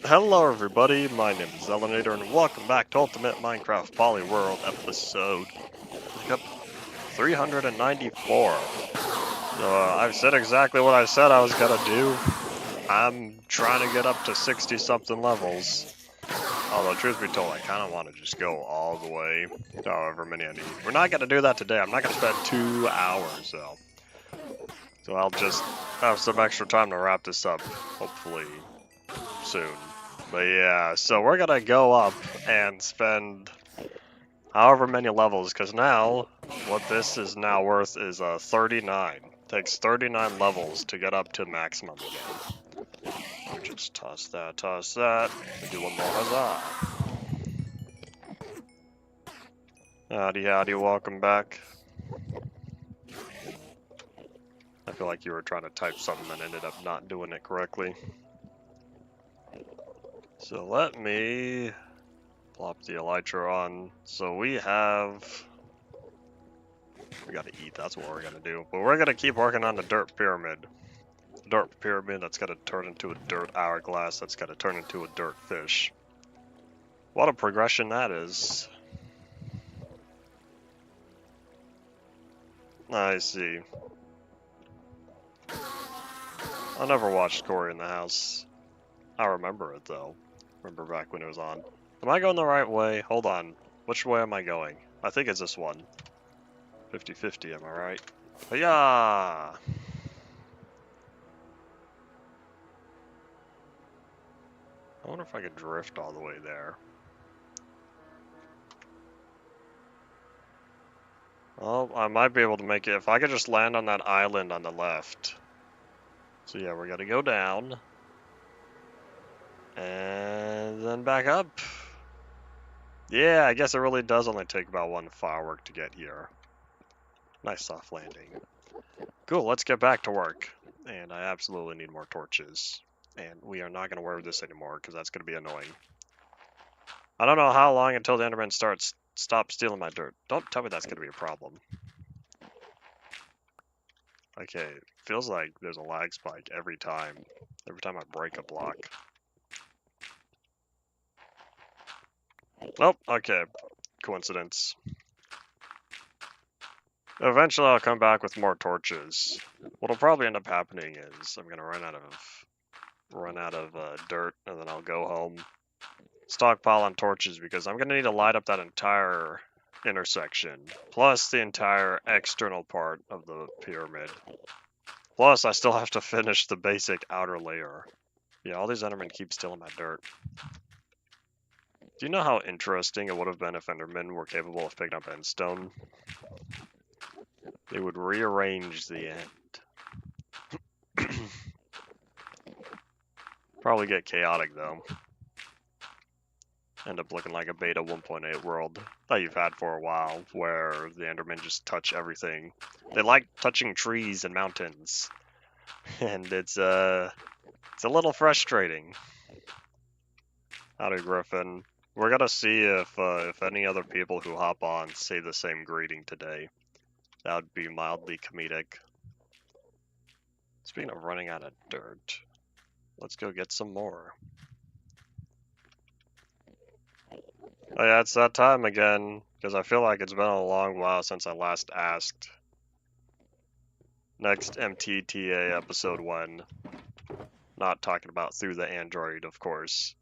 Hello everybody, my name is Zelinator and welcome back to Ultimate Minecraft Polyworld episode 394. I've said exactly what I said I was gonna do. I'm trying to get up to 60 something levels. Although truth be told, I kind of want to just go all the way to however many I need. We're not gonna do that today. I'm not gonna spend 2 hours though. So I'll just have some extra time to wrap this up, hopefully soon. But yeah, so we're gonna go up and spend however many levels, because now, what this is now worth is 39. Takes 39 levels to get up to maximum again. Just toss that, and do one more huzzah. Howdy, welcome back. I feel like you were trying to type something and ended up not doing it correctly. So let me plop the elytra on. So we gotta eat, that's what we're gonna do. But we're gonna keep working on the dirt pyramid. The dirt pyramid that's gonna turn into a dirt hourglass, that's gonna turn into a dirt fish. What a progression that is. I see. I never watched Corey in the House. I remember it though. Remember back when it was on. Am I going the right way? Hold on. Which way am I going? I think it's this one. 50-50, am I right? Yeah. I wonder if I could drift all the way there. Well, I might be able to make it if I could just land on that island on the left. So yeah, we're gonna go down. And then back up. Yeah, I guess it really does only take about one firework to get here. Nice soft landing. Cool, let's get back to work. And I absolutely need more torches. And we are not going to wear this anymore because that's going to be annoying. I don't know how long until the Enderman stop stealing my dirt. Don't tell me that's going to be a problem. Okay, feels like there's a lag spike every time I break a block. Nope, okay, coincidence. Eventually I'll come back with more torches. What'll probably end up happening is I'm gonna run out of dirt, and then I'll go home, stockpile on torches, because I'm gonna need to light up that entire intersection, plus the entire external part of the pyramid. Plus, I still have to finish the basic outer layer. Yeah, all these Endermen keep stealing my dirt. Do you know how interesting it would have been if Endermen were capable of picking up endstone? They would rearrange the end. Probably get chaotic though. End up looking like a beta 1.8 world that you've had for a while, where the Endermen just touch everything. They like touching trees and mountains, and it's a little frustrating. Howdy, Griffin. We're gonna see if any other people who hop on say the same greeting today. That would be mildly comedic. Speaking of running out of dirt, let's go get some more. Oh yeah, it's that time again, because I feel like it's been a long while since I last asked. Next MTTA episode 1. Not talking about through the Android, of course.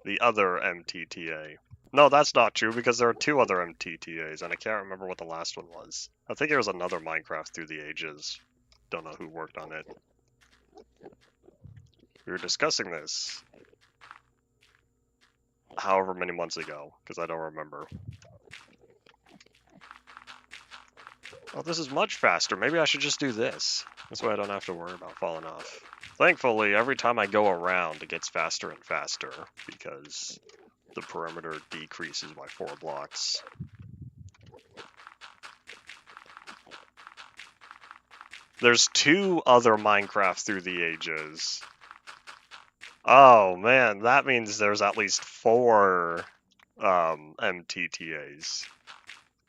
The other MTTA. No, that's not true, because there are 2 other MTTAs, and I can't remember what the last one was. I think it was another Minecraft Through the Ages. Don't know who worked on it. We were discussing this however many months ago, because I don't remember. Oh, this is much faster. Maybe I should just do this. This way I don't have to worry about falling off. Thankfully, every time I go around, it gets faster and faster, because the perimeter decreases by 4 blocks. There's 2 other Minecraft Through the Ages. Oh man, that means there's at least 4 MTTAs.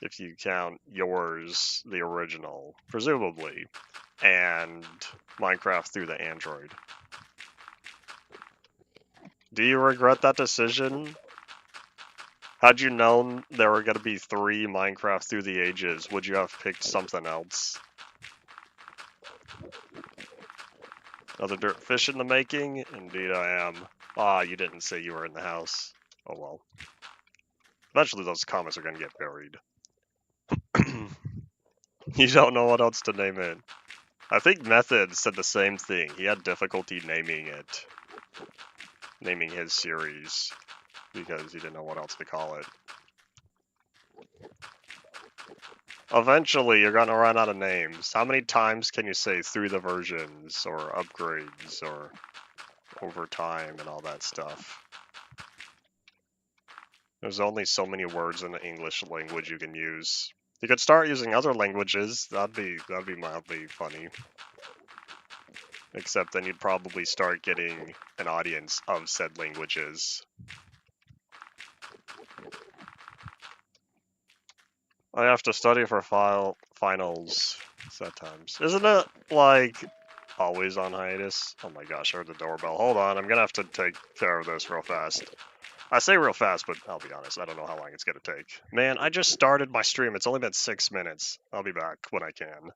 If you count yours, the original, presumably, and Minecraft Through the Android. Do you regret that decision? Had you known there were going to be 3 Minecraft Through the Ages, would you have picked something else? Another dirt fish in the making? Indeed I am. Ah, you didn't say you were in the house. Oh well. Eventually those comments are going to get buried. You don't know what else to name it. I think Method said the same thing. He had difficulty naming it. Naming his series. Because he didn't know what else to call it. Eventually, you're gonna run out of names. How many times can you say through the versions, or upgrades, or over time, and all that stuff? There's only so many words in the English language you can use. You could start using other languages. That'd be mildly funny. Except then you'd probably start getting an audience of said languages. I have to study for finals sometimes. Isn't it like always on hiatus? Oh my gosh, I heard the doorbell. Hold on, I'm gonna have to take care of this real fast. I say real fast, but I'll be honest, I don't know how long it's gonna take. Man, I just started my stream. It's only been 6 minutes. I'll be back when I can.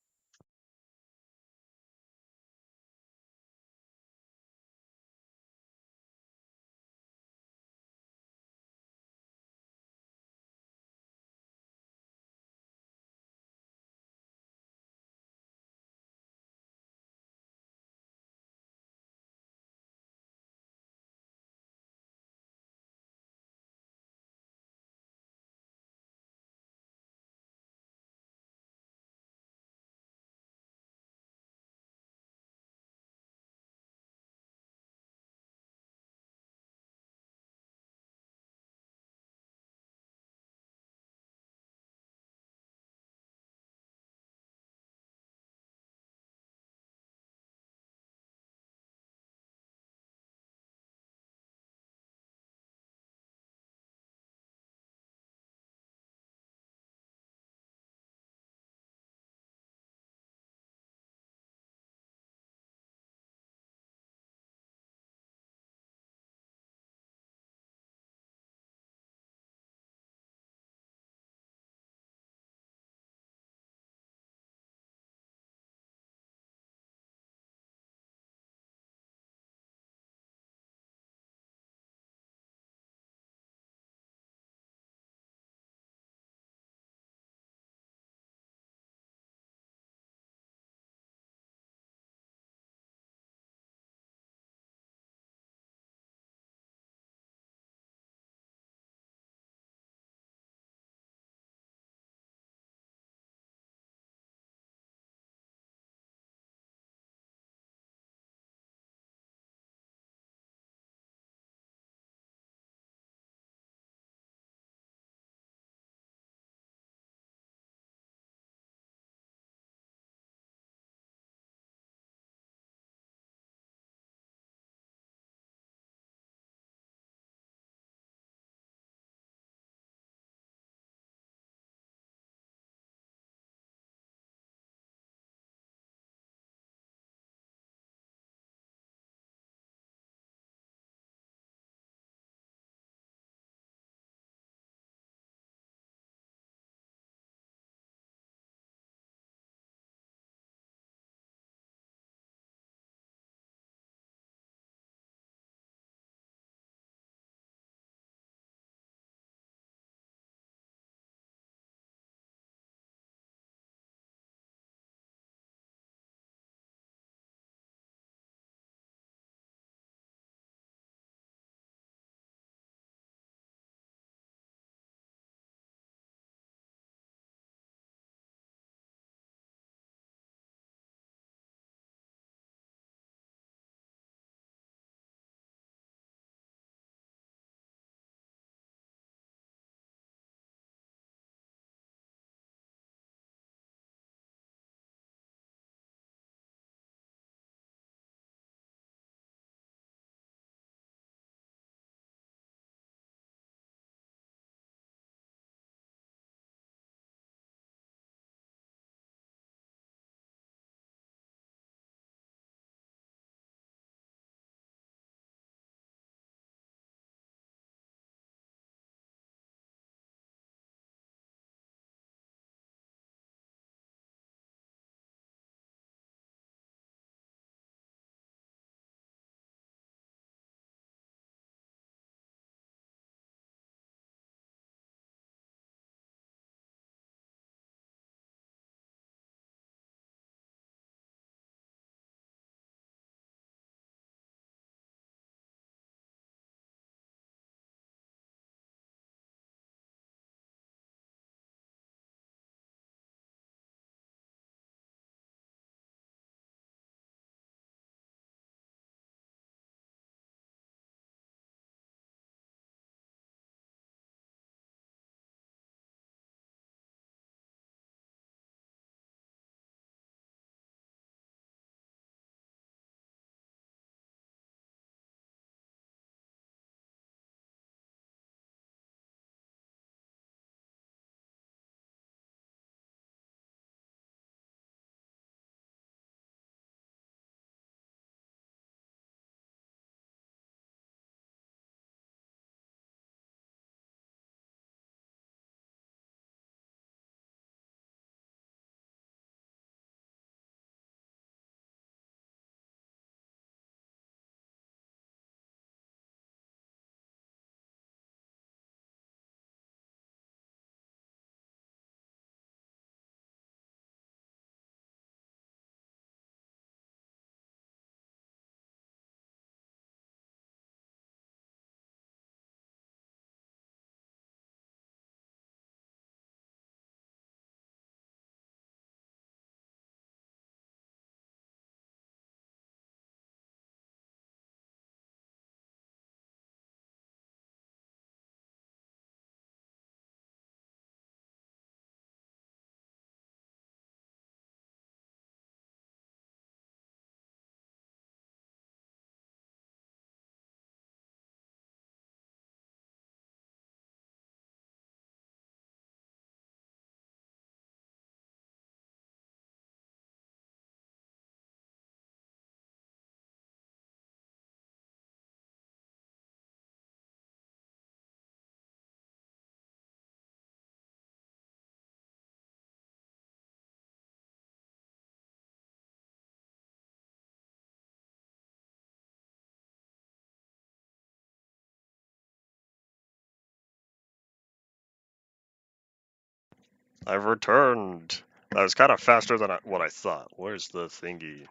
I've returned. That was kind of faster than what I thought. Where's the thingy?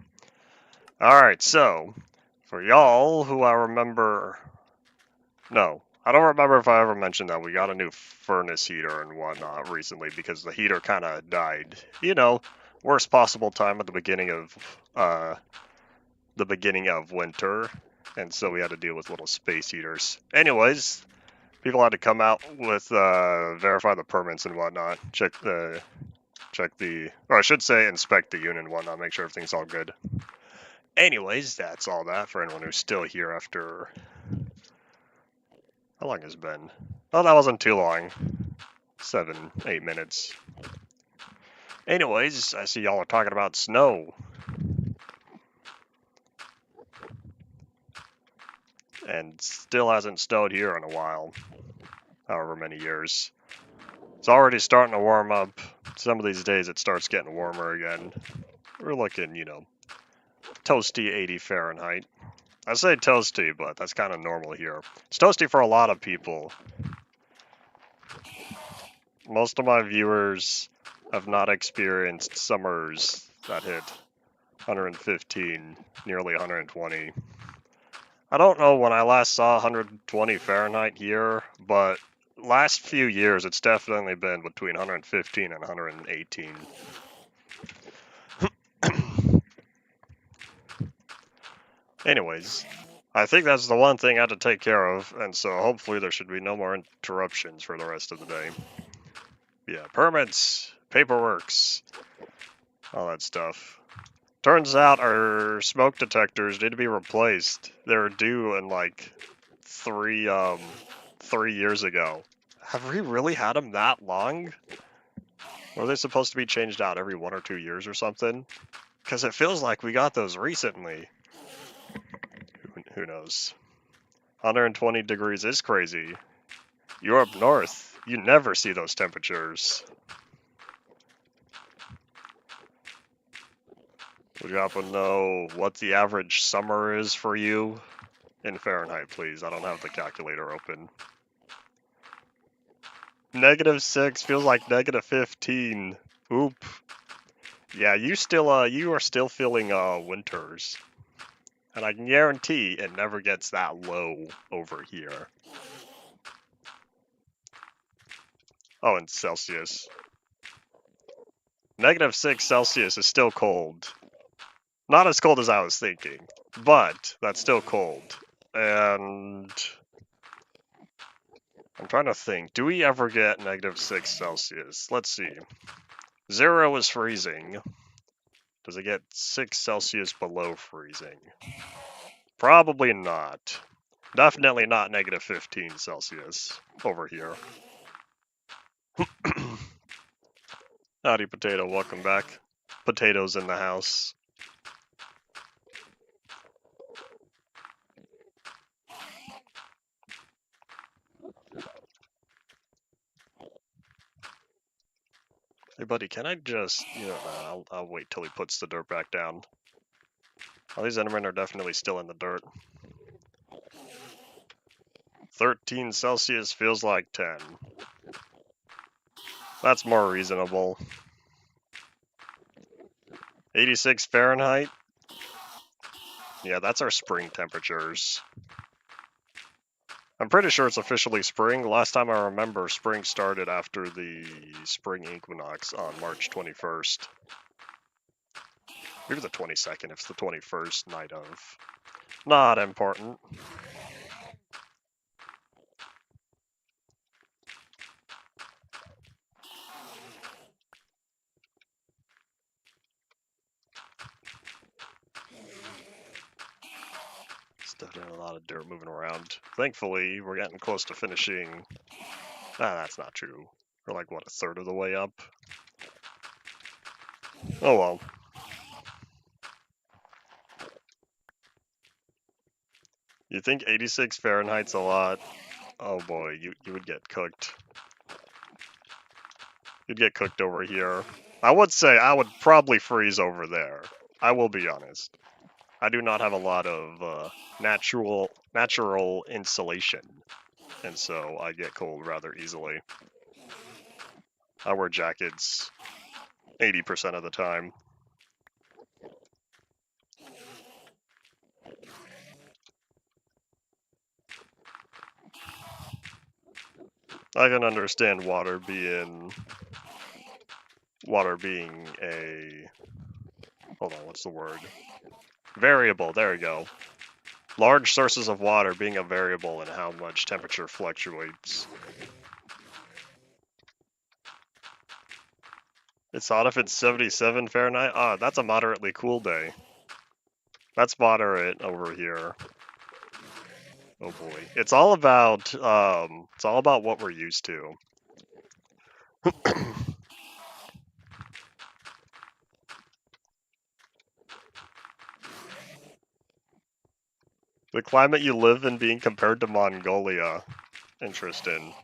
Alright, so, for y'all who I remember... No, I don't remember if I ever mentioned that we got a new furnace heater and whatnot recently because the heater kind of died. You know, worst possible time at the beginning of winter, and so we had to deal with little space heaters. Anyways, people had to come out with verify the permits and whatnot, check the, or I should say inspect the unit and whatnot, make sure everything's all good. Anyways, that's all that for anyone who's still here after, how long has it been? Oh, that wasn't too long. 7, 8 minutes. Anyways, I see y'all are talking about snow. And still hasn't snowed here in a while. However many years. It's already starting to warm up. Some of these days it starts getting warmer again. We're looking, you know, toasty 80 Fahrenheit. I say toasty, but that's kind of normal here. It's toasty for a lot of people. Most of my viewers have not experienced summers that hit 115, nearly 120. I don't know when I last saw 120 Fahrenheit here, but last few years it's definitely been between 115 and 118. Anyways, I think that's the one thing I had to take care of, and so hopefully there should be no more interruptions for the rest of the day. Yeah, permits, paperworks, all that stuff. Turns out our smoke detectors need to be replaced. They were due in like 3 years ago. Have we really had them that long? Were they supposed to be changed out every 1 or 2 years or something? Because it feels like we got those recently. Who knows? 120 degrees is crazy. You're up north. You never see those temperatures. Would you happen to know what the average summer is for you? In Fahrenheit, please. I don't have the calculator open. -6 feels like -15. Oop. Yeah, you are still feeling winters. And I can guarantee it never gets that low over here. Oh, in Celsius. -6 Celsius is still cold. Not as cold as I was thinking, but that's still cold. And I'm trying to think, do we ever get -6 Celsius? Let's see. 0 is freezing. Does it get 6 Celsius below freezing? Probably not. Definitely not -15 Celsius over here. Howdy, Potato. Welcome back. Potatoes in the house. Hey, buddy, can I just... You know, I'll wait till he puts the dirt back down. Well, these Endermen are definitely still in the dirt. 13 Celsius feels like 10. That's more reasonable. 86 Fahrenheit? Yeah, that's our spring temperatures. I'm pretty sure it's officially spring. Last time I remember, spring started after the spring equinox on March 21st. Maybe the 22nd if it's the 21st night of. Not important. Still doing a lot of dirt moving around. Thankfully, we're getting close to finishing. That's not true. We're like, what, a third of the way up? Oh well. You think 86 Fahrenheit's a lot? Oh boy, you would get cooked. You'd get cooked over here. I would say I would probably freeze over there. I will be honest. I do not have a lot of natural insulation, and so I get cold rather easily. I wear jackets 80% of the time. I can understand water being a, hold on, what's the word? Variable, there we go. Large sources of water being a variable in how much temperature fluctuates. It's hot if it's 77 Fahrenheit. Ah, that's a moderately cool day. That's moderate over here. Oh boy. It's all about what we're used to. The climate you live in being compared to Mongolia. Interesting.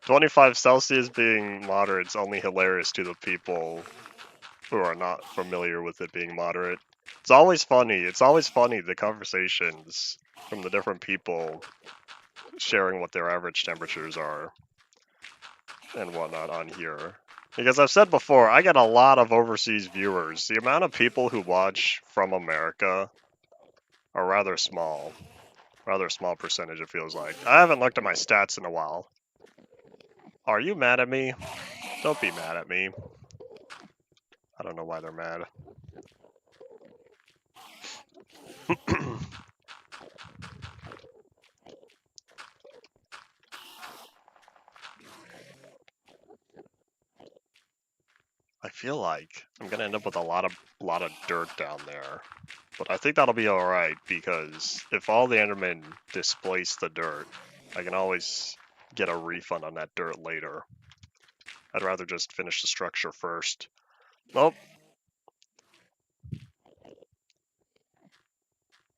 25 Celsius being moderate is only hilarious to the people who are not familiar with it being moderate. It's always funny. The conversations from the different people sharing what their average temperatures are and whatnot on here. Because I've said before, I get a lot of overseas viewers. The amount of people who watch from America are rather small. Rather small percentage, it feels like. I haven't looked at my stats in a while. Are you mad at me? Don't be mad at me. I don't know why they're mad. I feel like I'm gonna end up with a lot of dirt down there. But I think that'll be alright, because if all the Endermen displace the dirt, I can always get a refund on that dirt later. I'd rather just finish the structure first. Nope.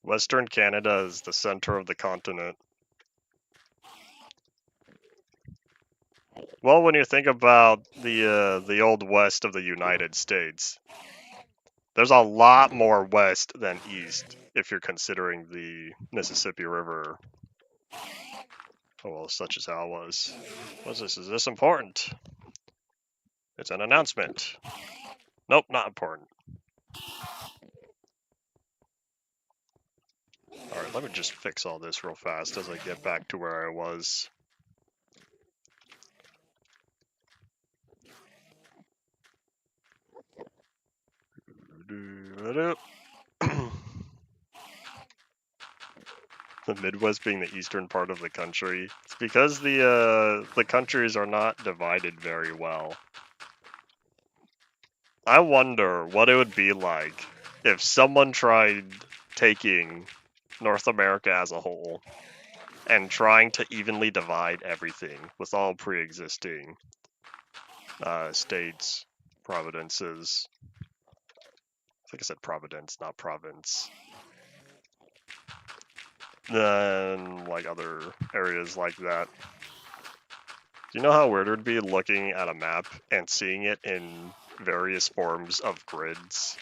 Western Canada is the center of the continent. Well, when you think about the old west of the United States, there's a lot more west than east if you're considering the Mississippi River. Oh well, such is how it was. What's this? Is this important? It's an announcement. Nope, not important. Alright, let me just fix all this real fast as I get back to where I was. The Midwest being the eastern part of the country. It's because the countries are not divided very well. I wonder what it would be like if someone tried taking North America as a whole and trying to evenly divide everything with all pre-existing states, providences. I think I said providence, not province. Then, like, other areas like that. Do you know how weird it would be looking at a map and seeing it in various forms of grids?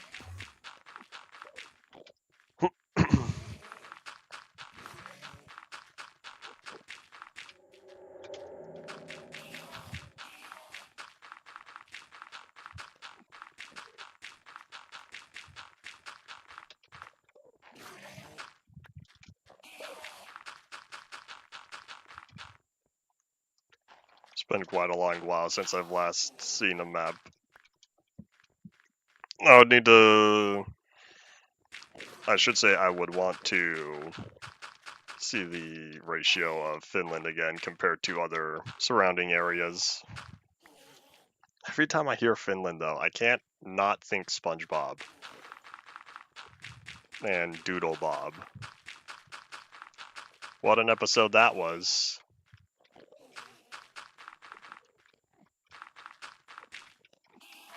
It's been quite a long while since I've last seen a map. I would need to... I should say I would want to see the ratio of Finland again compared to other surrounding areas. Every time I hear Finland, though, I can't not think SpongeBob and Doodle Bob. What an episode that was.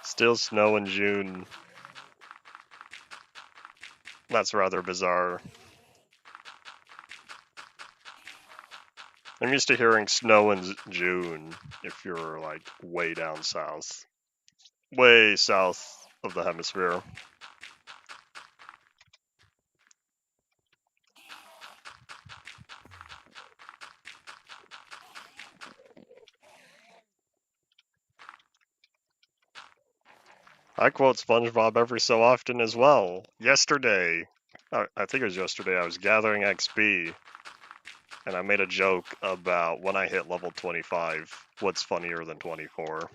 Still snow in June. That's rather bizarre. I'm used to hearing snow in June if you're like way down south. Way south of the hemisphere. I quote SpongeBob every so often as well. Yesterday, I think it was yesterday, I was gathering XP, and I made a joke about when I hit level 25, what's funnier than 24?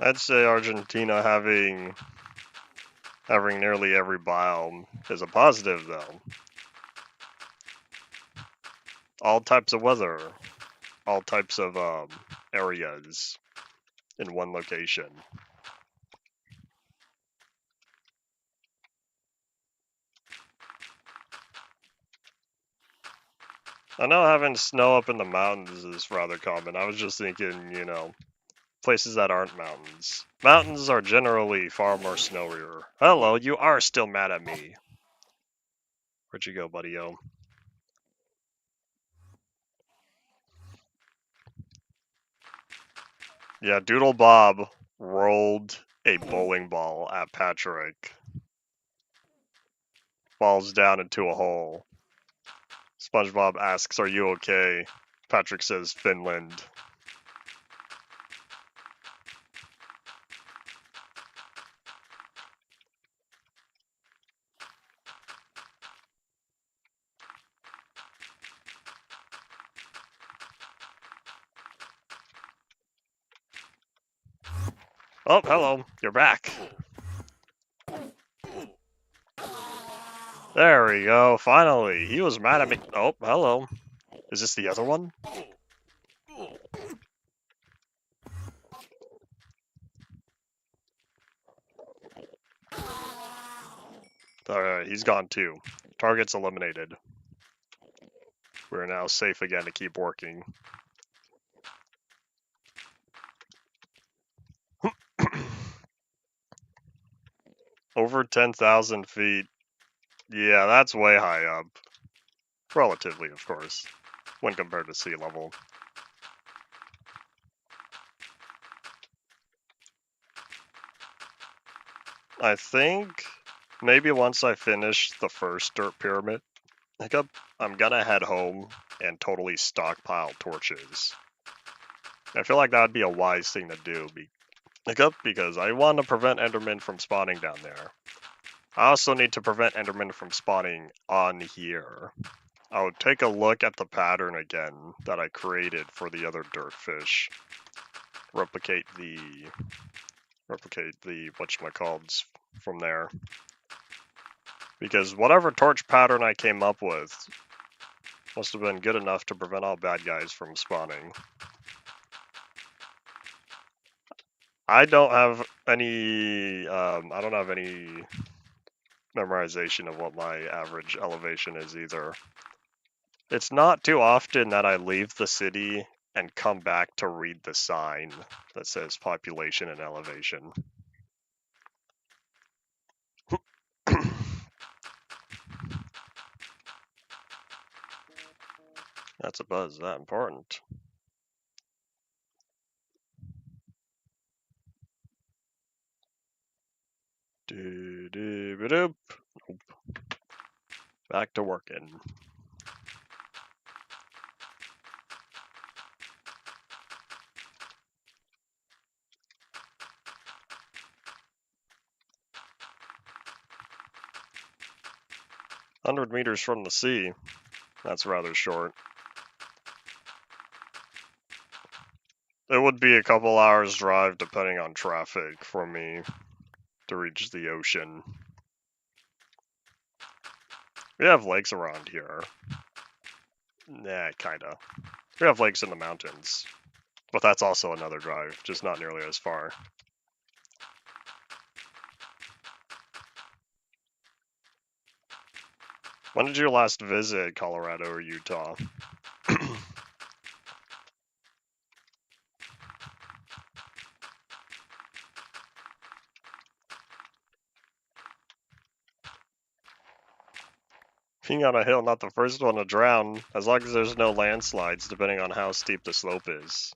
I'd say Argentina having nearly every biome is a positive, though. All types of weather, all types of areas in one location. I know having snow up in the mountains is rather common. I was just thinking, you know, places that aren't mountains. Mountains are generally far more snowier. Hello, you are still mad at me. Where'd you go, buddy-o? Yeah, Doodle Bob rolled a bowling ball at Patrick. Falls down into a hole. SpongeBob asks, "Are you okay?" Patrick says, "Finland." Oh, hello. You're back. There we go. Finally. He was mad at me. Oh, hello. Is this the other one? Alright, he's gone too. Target's eliminated. We're now safe again to keep working. Over 10,000 feet. Yeah, that's way high up. Relatively, of course, when compared to sea level. I think maybe once I finish the first dirt pyramid, I'm gonna head home and totally stockpile torches. I feel like that would be a wise thing to do, because I want to prevent Enderman from spawning down there. I also need to prevent Enderman from spawning on here. I'll take a look at the pattern again that I created for the other dirt fish. Replicate the whatchamacallits from there. Because whatever torch pattern I came up with must have been good enough to prevent all bad guys from spawning. I don't have any memorization of what my average elevation is either. It's not too often that I leave the city and come back to read the sign that says population and elevation. That's a buzz that important. Nope. Back to working. "100 meters from the sea." That's rather short. It would be a couple hours drive depending on traffic for me to reach the ocean. We have lakes around here. Nah, kinda. We have lakes in the mountains. But that's also another drive, just not nearly as far. When did you last visit Colorado or Utah? Being on a hill, not the first one to drown, as long as there's no landslides, depending on how steep the slope is.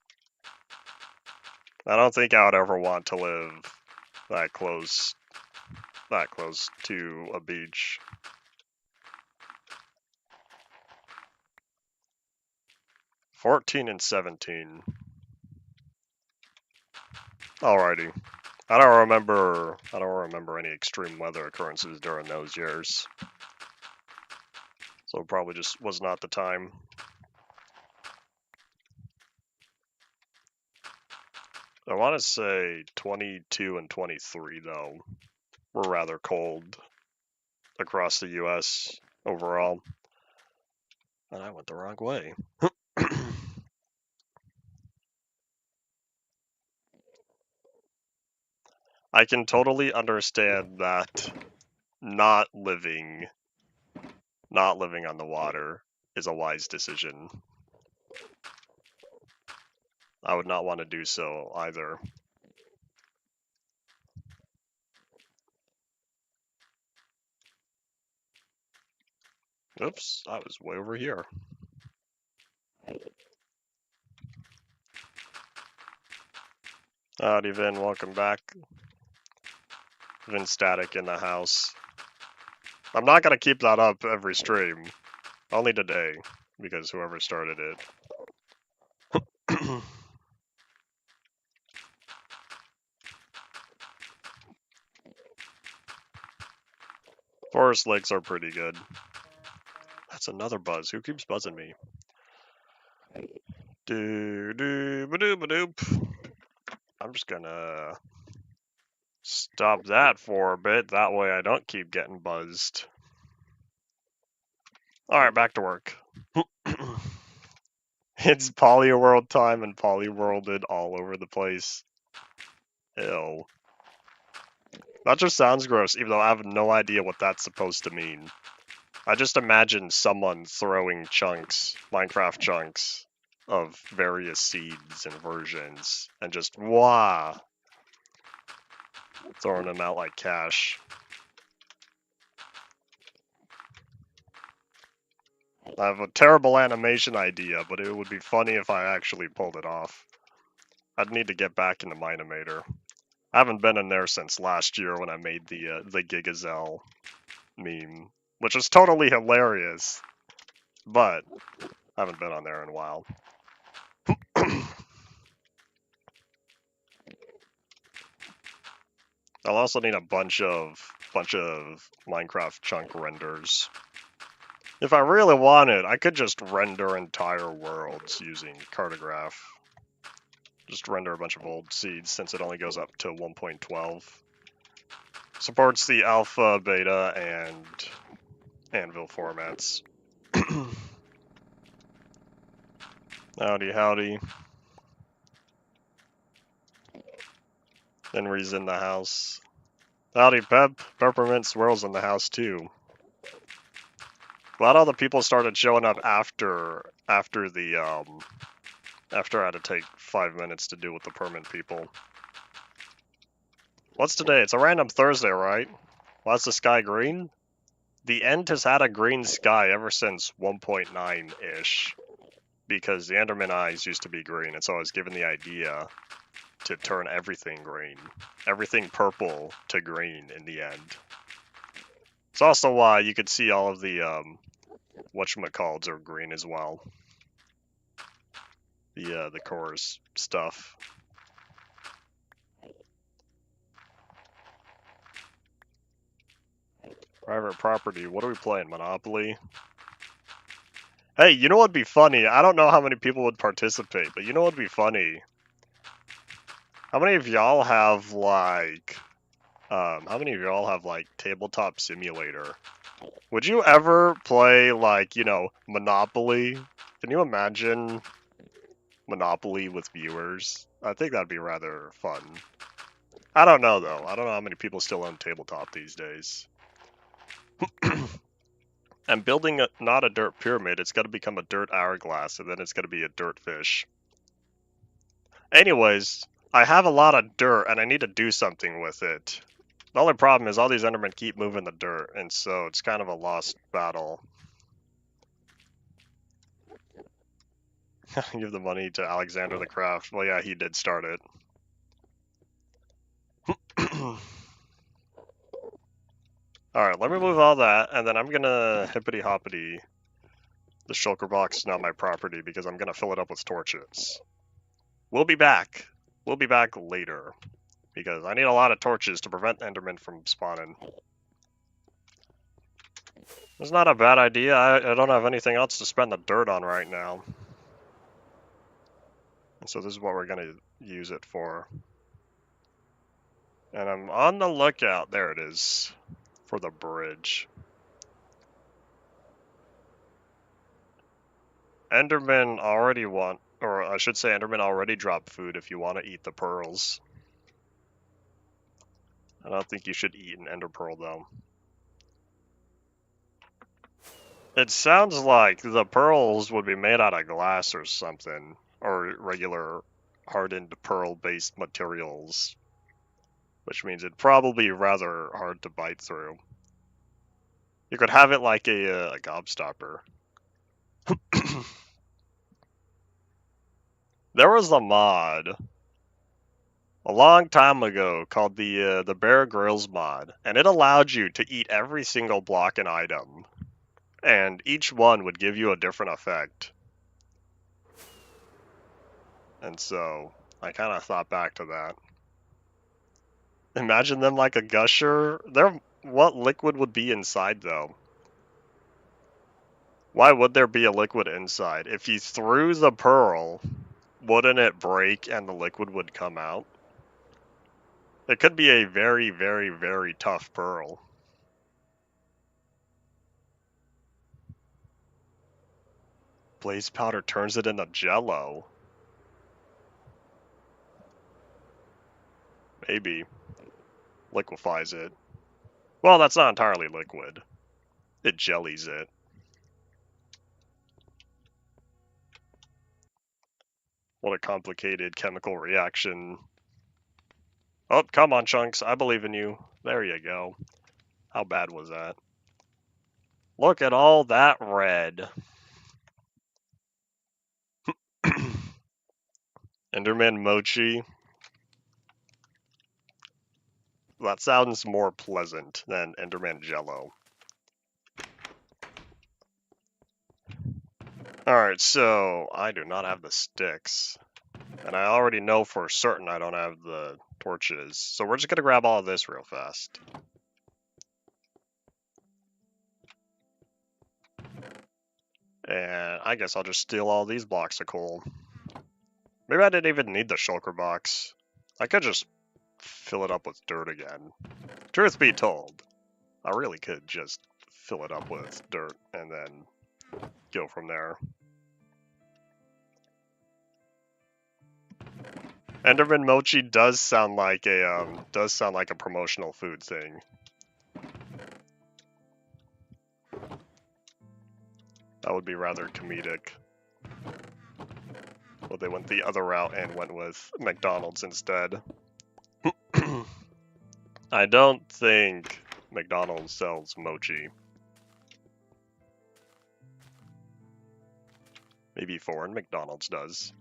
I don't think I would ever want to live that close that close to a beach. $14 and $17. Alrighty. I don't remember any extreme weather occurrences during those years. So it probably just was not the time. I want to say 22 and 23 though were rather cold across the US overall. And I went the wrong way. I can totally understand that not living on the water is a wise decision. I would not want to do so either. Oops, I was way over here. Howdy, Vin, welcome back. Vin Static in the house. I'm not gonna keep that up every stream. Only today, because whoever started it. Forest lakes are pretty good. That's another buzz. Who keeps buzzing me? Do-do-ba-doop-ba-doop. I'm just gonna stop that for a bit. That way I don't keep getting buzzed. Alright, back to work. It's Polyworld time and Polyworlded all over the place. Ew. That just sounds gross, even though I have no idea what that's supposed to mean. I just imagine someone throwing chunks, Minecraft chunks, of various seeds and versions, and just, wah! Throwing them out like cash. I have a terrible animation idea, but it would be funny if I actually pulled it off. I'd need to get back into Minimator. I haven't been in there since last year when I made the Gigazel meme, which was totally hilarious, but I haven't been on there in a while. I'll also need a bunch of Minecraft chunk renders. If I really wanted, I could just render entire worlds using Cartograph. Just render a bunch of old seeds since it only goes up to 1.12. Supports the alpha, beta, and Anvil formats. Howdy, howdy. Henry's in the house. Howdy, Pep. Peppermint Swirl's in the house too. Glad all the people started showing up after I had to take 5 minutes to deal with the permit people. What's today? It's a random Thursday, right? Why is the sky green? The End has had a green sky ever since 1.9-ish, because the Enderman eyes used to be green, and so I was given the idea to turn everything green. Everything purple to green in the end. It's also why you could see all of the, whatchamacallits are green as well. The cores stuff. Private property, what are we playing, Monopoly? Hey, you know what'd be funny? I don't know how many people would participate, but you know what'd be funny? How many of y'all have, like, Tabletop Simulator? Would you ever play, like, Monopoly? Can you imagine Monopoly with viewers? I think that'd be rather fun. I don't know, though. I don't know how many people still own Tabletop these days. I'm building not a dirt pyramid, it's gotta become a dirt hourglass, and then it's gonna be a dirt fish. Anyways, I have a lot of dirt, and I need to do something with it. The only problem is all these Endermen keep moving the dirt, and so it's kind of a lost battle. Give the money to Alexander the Craft. Well, yeah, he did start it. Alright, let me move all that, and then I'm gonna hippity-hoppity. The shulker box is now my property because I'm gonna fill it up with torches. We'll be back. We'll be back later. Because I need a lot of torches to prevent Enderman from spawning. It's not a bad idea. I don't have anything else to spend the dirt on right now. And so this is what we're gonna use it for. And I'm on the lookout, there it is, for the bridge. Enderman already want, or I should say Enderman already dropped food if you want to eat the pearls. I don't think you should eat an ender pearl though. It sounds like the pearls would be made out of glass or something, or regular hardened pearl-based materials, which means it'd probably be rather hard to bite through. You could have it like a gobstopper. There was a mod a long time ago called the Bear Grylls mod, and it allowed you to eat every single block and item, and each one would give you a different effect. And so I kind of thought back to that. Imagine them like a gusher. What liquid would be inside though? Why would there be a liquid inside? If you threw the pearl, wouldn't it break and the liquid would come out? It could be a very, very, very tough pearl. Blaze powder turns it into jello. Maybe. Liquefies it. Well, that's not entirely liquid. It jellies it. What a complicated chemical reaction. Oh, come on, Chunks. I believe in you. There you go. How bad was that? Look at all that red. Enderman mochi. That sounds more pleasant than Enderman jello. Alright, so I do not have the sticks. And I already know for certain I don't have the torches. So we're just gonna grab all of this real fast. And I guess I'll just steal all these blocks of coal. Maybe I didn't even need the shulker box. I could just fill it up with dirt again. Truth be told, I really could just fill it up with dirt and then go from there. Enderman mochi does sound like a promotional food thing. That would be rather comedic. Well, they went the other route and went with McDonald's instead. I don't think McDonald's sells mochi. Maybe foreign McDonald's does.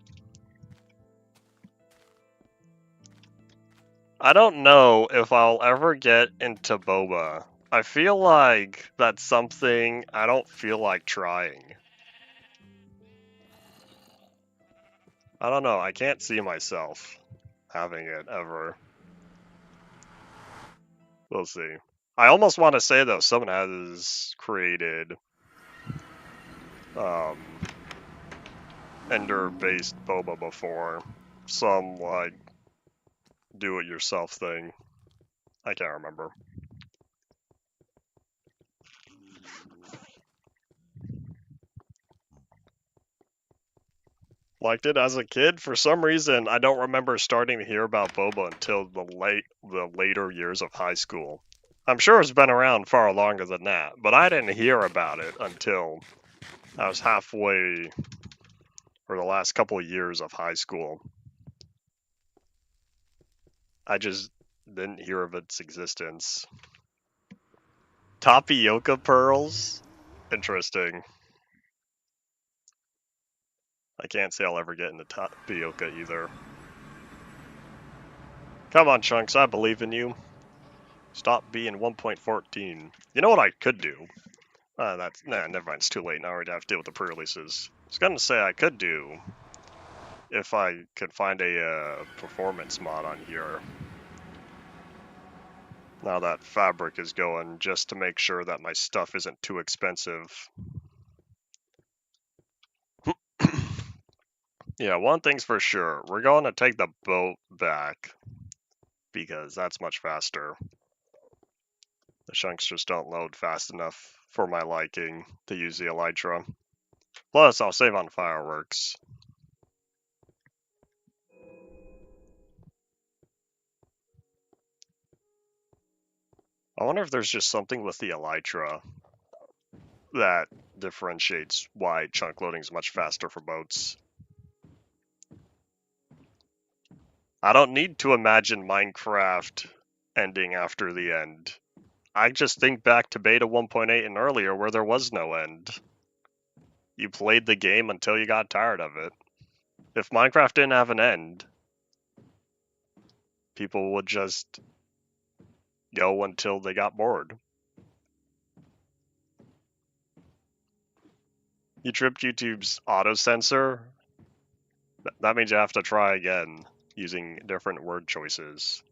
I don't know if I'll ever get into boba. I feel like that's something I don't feel like trying. I don't know, I can't see myself having it ever. We'll see. I almost want to say though, someone has created Ender-based boba before. Some like do-it-yourself thing. I can't remember. Liked it as a kid. For some reason, I don't remember starting to hear about boba until the later years of high school. I'm sure it's been around far longer than that, but I didn't hear about it until I was halfway, or the last couple of years of high school. I just didn't hear of its existence. Tapioca pearls? Interesting. I can't say I'll ever get into tapioca either. Come on, Chunks, I believe in you. Stop being 1.14. You know what I could do? Never mind, it's too late. Now I already have to deal with the pre-releases. I was gonna say I could do, if I could find a performance mod on here. Now that fabric is going, just to make sure that my stuff isn't too expensive. Yeah, one thing's for sure. We're going to take the boat back, because that's much faster. The chunks just don't load fast enough for my liking to use the elytra. Plus, I'll save on fireworks. I wonder if there's just something with the elytra that differentiates why chunk loading is much faster for boats. I don't need to imagine Minecraft ending after the end. I just think back to beta 1.8 and earlier where there was no end. You played the game until you got tired of it. If Minecraft didn't have an end, people would just go until they got bored. You tripped YouTube's auto censor? That means you have to try again using different word choices.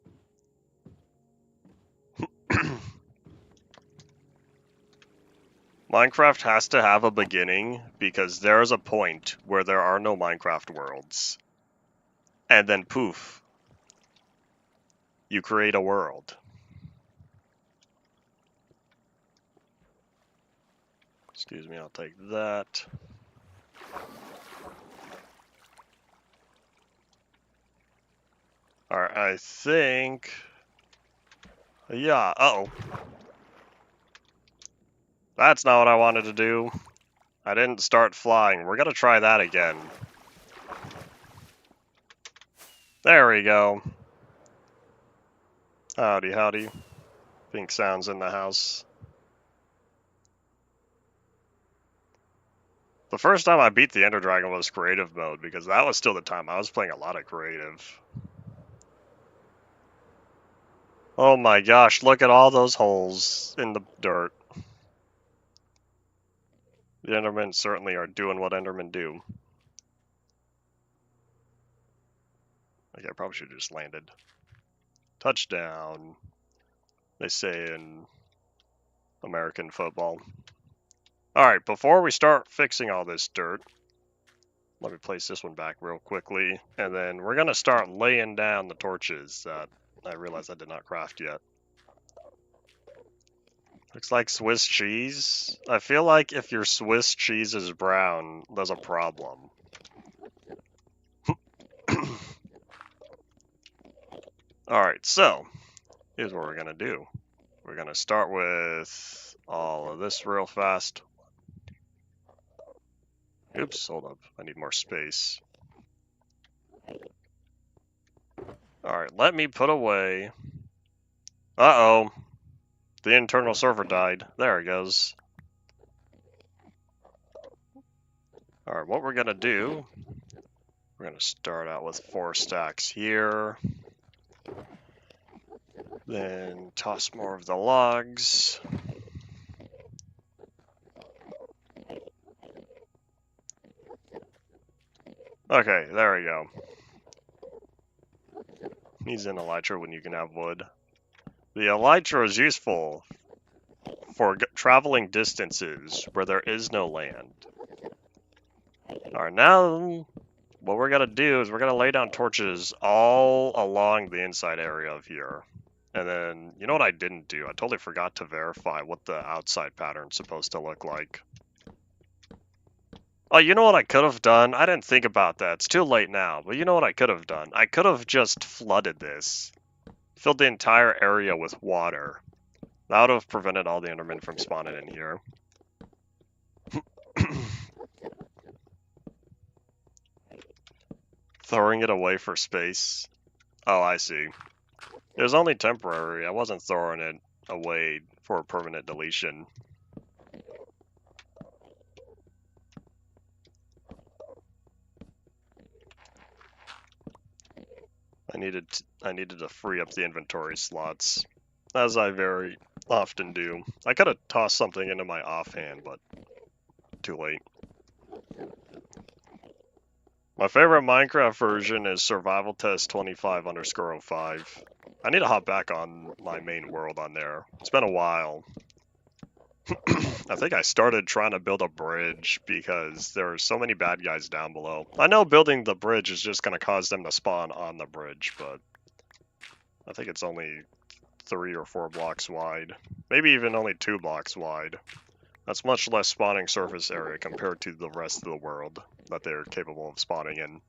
Minecraft has to have a beginning because there is a point where there are no Minecraft worlds. And then poof, you create a world. Excuse me, I'll take that. Alright, I think... Yeah, uh-oh. That's not what I wanted to do. I didn't start flying. We're gonna try that again. There we go. Howdy, howdy. Pink sounds in the house. The first time I beat the Ender Dragon was creative mode, because that was still the time I was playing a lot of creative. Oh my gosh, look at all those holes in the dirt. The Endermen certainly are doing what Endermen do. Okay, I probably should have just landed. Touchdown, they say in American football. Alright, before we start fixing all this dirt, let me place this one back real quickly, and then we're going to start laying down the torches that I realized I did not craft yet. Looks like Swiss cheese. I feel like if your Swiss cheese is brown, there's a problem. Alright, so, here's what we're going to do. We're going to start with all of this real fast. Oops, hold up. I need more space. Alright, let me put away... Uh-oh. The internal server died. There it goes. Alright, what we're going to do... We're going to start out with 4 stacks here. Then toss more of the logs. Okay, there we go. Needs an elytra when you can have wood. The elytra is useful for traveling distances where there is no land. Alright, now what we're going to do is we're going to lay down torches all along the inside area of here. And then, you know what I didn't do? I totally forgot to verify what the outside pattern's supposed to look like. Oh, you know what I could have done? I didn't think about that. It's too late now, but you know what I could have done? I could have just flooded this. Filled the entire area with water. That would have prevented all the Endermen from spawning in here. Throwing it away for space. Oh, I see. It was only temporary. I wasn't throwing it away for a permanent deletion. I needed to free up the inventory slots. as I very often do. I could have tossed something into my offhand, but too late. My favorite Minecraft version is Survival Test 25_05. I need to hop back on my main world on there. It's been a while. I think I started trying to build a bridge because there are so many bad guys down below. I know building the bridge is just going to cause them to spawn on the bridge, but I think it's only 3 or 4 blocks wide. Maybe even only 2 blocks wide. That's much less spawning surface area compared to the rest of the world that they're capable of spawning in.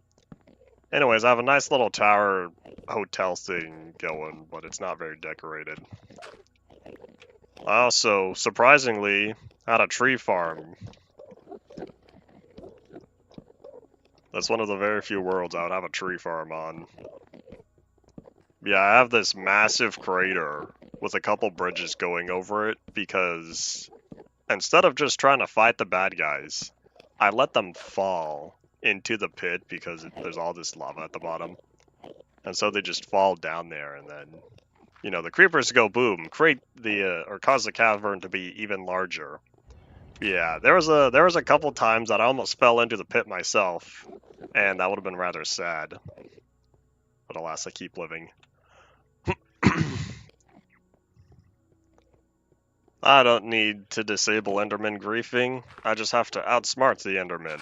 Anyways, I have a nice little tower hotel thing going, but it's not very decorated. I also, surprisingly, had a tree farm. That's one of the very few worlds I would have a tree farm on. Yeah, I have this massive crater with a couple bridges going over it because instead of just trying to fight the bad guys, I let them fall into the pit because there's all this lava at the bottom. And so they just fall down there, and then, you know, the creepers go boom, create the, or cause the cavern to be even larger. Yeah, there was a couple times that I almost fell into the pit myself, and that would have been rather sad. But alas, I keep living. I don't need to disable Enderman griefing, I just have to outsmart the Enderman.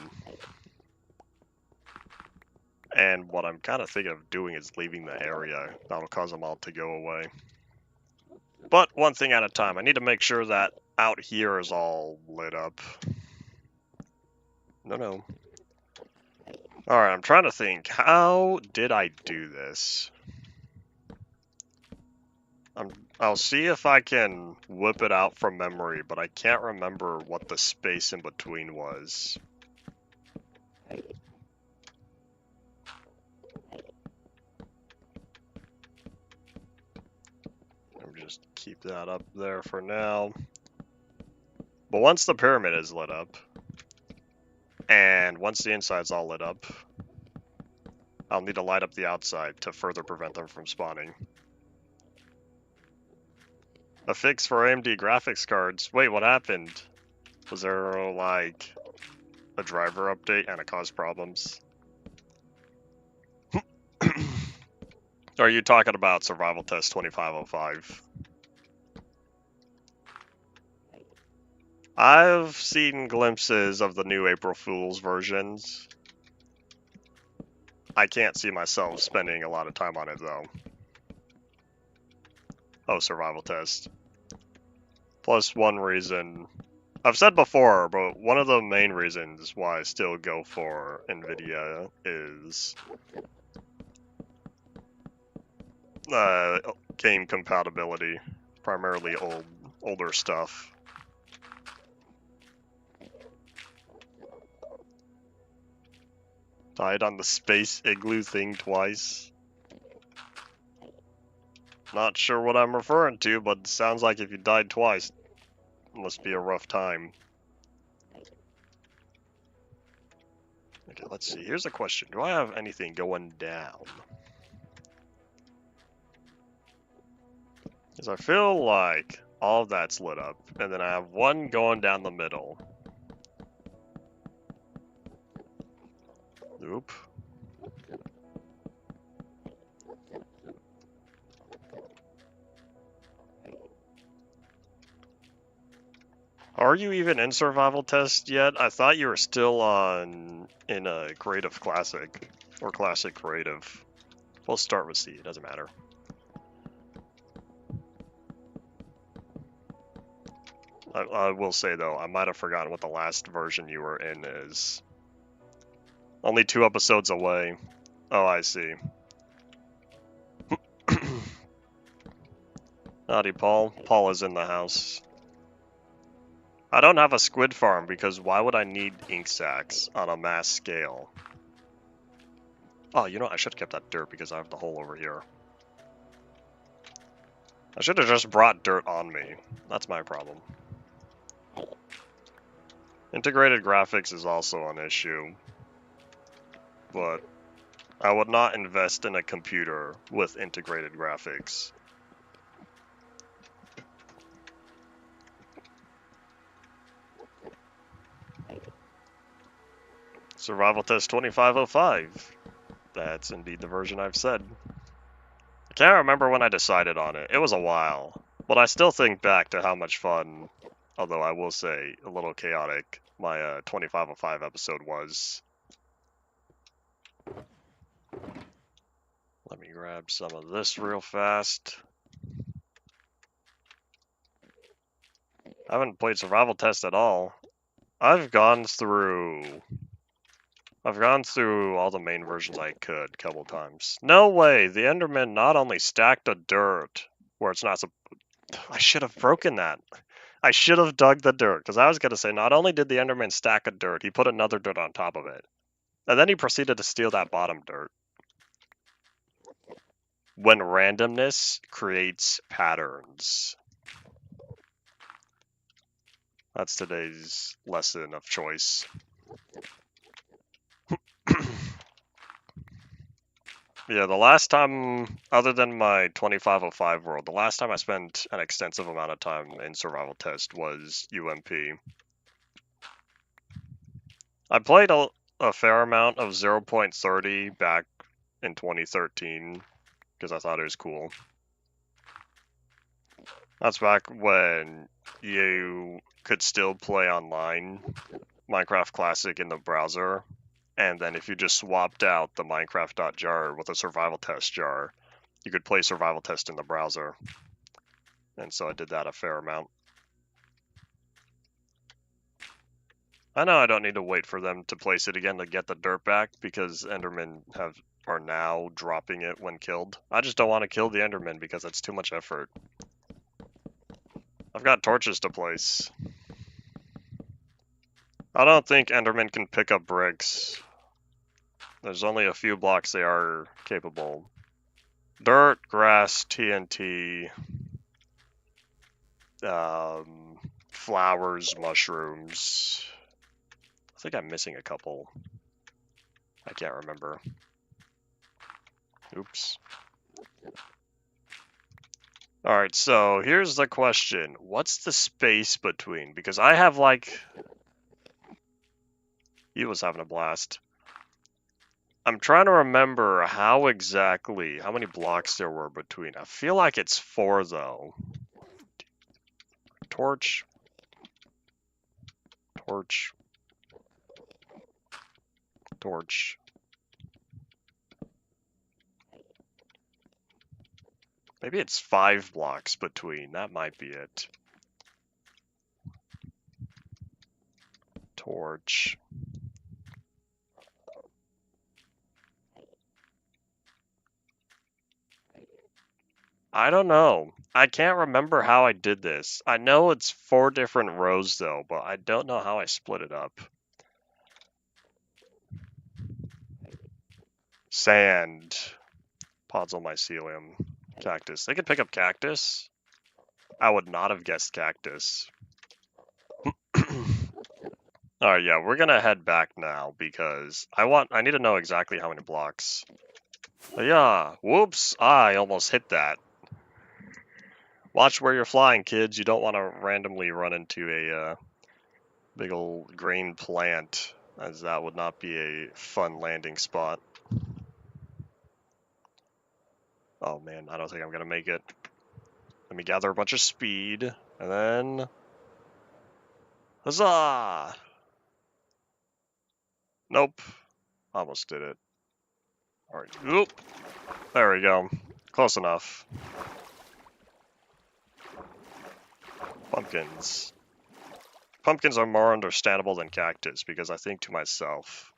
And what I'm kind of thinking of doing is leaving the area. That'll cause them all to go away. But one thing at a time. I need to make sure that out here is all lit up. No. Alright, I'm trying to think. How did I do this? I'll see if I can whip it out from memory, but I can't remember what the space in between was. Just keep that up there for now. But once the pyramid is lit up, and once the inside's all lit up, I'll need to light up the outside to further prevent them from spawning. A fix for AMD graphics cards. Wait, what happened? Was there, like, a driver update and it caused problems? Are you talking about Survival Test 2505? I've seen glimpses of the new April Fool's versions. I can't see myself spending a lot of time on it, though. Oh, Survival Test. Plus one reason, I've said before, but one of the main reasons why I still go for NVIDIA is game compatibility, primarily older stuff. Died on the space igloo thing twice. Not sure what I'm referring to, but it sounds like if you died twice, it must be a rough time. Okay, let's see. Here's a question. Do I have anything going down? Because I feel like all of that's lit up, and then I have one going down the middle. Oop. Are you even in Survival Test yet? I thought you were still in a Creative Classic, or Classic Creative. We'll start with C, it doesn't matter. I will say though, I might have forgotten what the last version you were in is. Only 2 episodes away. Oh, I see. Howdy, Paul. Paul is in the house. I don't have a squid farm because why would I need ink sacks on a mass scale? Oh, you know, I should have kept that dirt because I have the hole over here. I should have just brought dirt on me. That's my problem. Integrated graphics is also an issue, but I would not invest in a computer with integrated graphics. Survival Test 2505. That's indeed the version I've said. I can't remember when I decided on it. It was a while. But I still think back to how much fun, although I will say a little chaotic, my 2505 episode was. Let me grab some of this real fast. I haven't played Survival Test at all. I've gone through all the main versions I could a couple times. No way! The Enderman not only stacked a dirt where it's not. I should have broken that. I should have dug the dirt, because I was going to say not only did the Enderman stack a dirt, he put another dirt on top of it. And then he proceeded to steal that bottom dirt. When randomness creates patterns. That's today's lesson of choice. Yeah, the last time, other than my 2505 world, the last time I spent an extensive amount of time in Survival Test was UMP. I played a fair amount of 0.30 back in 2013 because I thought it was cool. That's back when you could still play online Minecraft Classic in the browser, and then if you just swapped out the Minecraft.jar with a Survival Test jar, you could play Survival Test in the browser. And so I did that a fair amount. I know I don't need to wait for them to place it again to get the dirt back, because Endermen are now dropping it when killed. I just don't want to kill the Enderman because it's too much effort. I've got torches to place. I don't think Endermen can pick up bricks. There's only a few blocks they are capable. Dirt, grass, TNT, flowers, mushrooms. I think I'm missing a couple. I can't remember. Oops. Alright, so here's the question. What's the space between? Because I have he was having a blast. I'm trying to remember how many blocks there were between. I feel like it's 4 though. Torch. Torch. Torch. Maybe it's 5 blocks between. That might be it. Torch. I don't know. I can't remember how I did this. I know it's 4 different rows though, but I don't know how I split it up. Sand. Podzolmycelium. Cactus. They could pick up cactus. I would not have guessed cactus. Alright, yeah, we're gonna head back now because I need to know exactly how many blocks. But yeah, whoops, I almost hit that. Watch where you're flying, kids. You don't want to randomly run into a big old green plant, as that would not be a fun landing spot. Oh man, I don't think I'm gonna make it. Let me gather a bunch of speed, and then... Huzzah! Nope. Almost did it. Alright, oop. There we go. Close enough. Pumpkins. Pumpkins are more understandable than cactus, because I think to myself,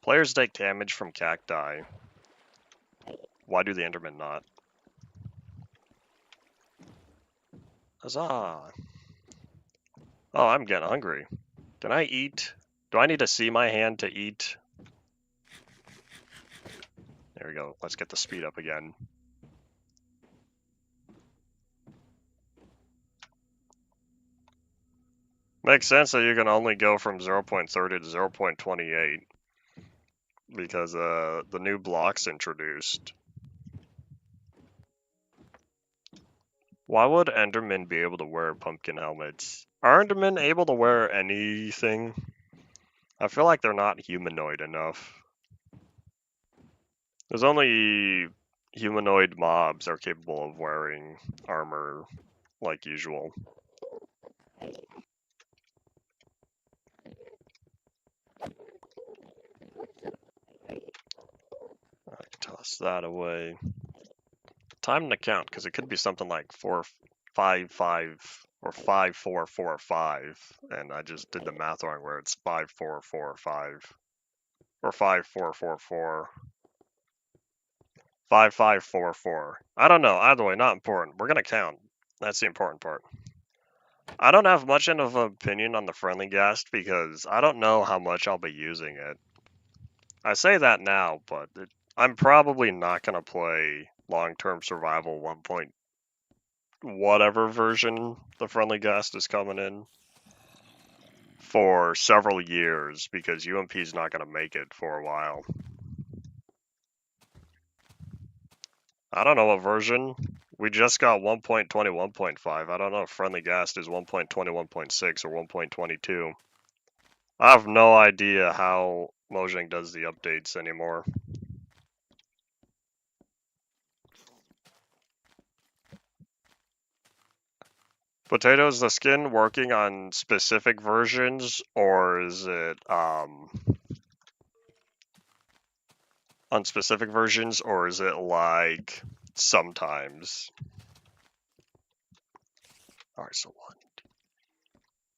players take damage from cacti. Why do the Endermen not? Huzzah! Oh, I'm getting hungry. Can I eat? Do I need to see my hand to eat? There we go. Let's get the speed up again. Makes sense that you can only go from 0.30 to 0.28 because the new blocks introduced. Why would Endermen be able to wear pumpkin helmets? Are Endermen able to wear anything? I feel like they're not humanoid enough. There's only humanoid mobs are capable of wearing armor like usual. I can toss that away. Time to count, because it could be something like 455 or 5445, and I just did the math wrong where it's 5445 or 5444. 5544. I don't know. Either way, not important. We're gonna count. That's the important part. I don't have much of an opinion on the friendly ghast because I don't know how much I'll be using it. I say that now, but I'm probably not gonna play long-term survival 1. Whatever version the friendly ghast is coming in for several years because UMP is not gonna make it for a while. I don't know what version. We just got 1.21.5. I don't know if Friendly Ghast is 1.21.6 or 1.22. I have no idea how Mojang does the updates anymore. Potato, is the skin working on specific versions, or is it on specific versions, or is it like sometimes? All right, so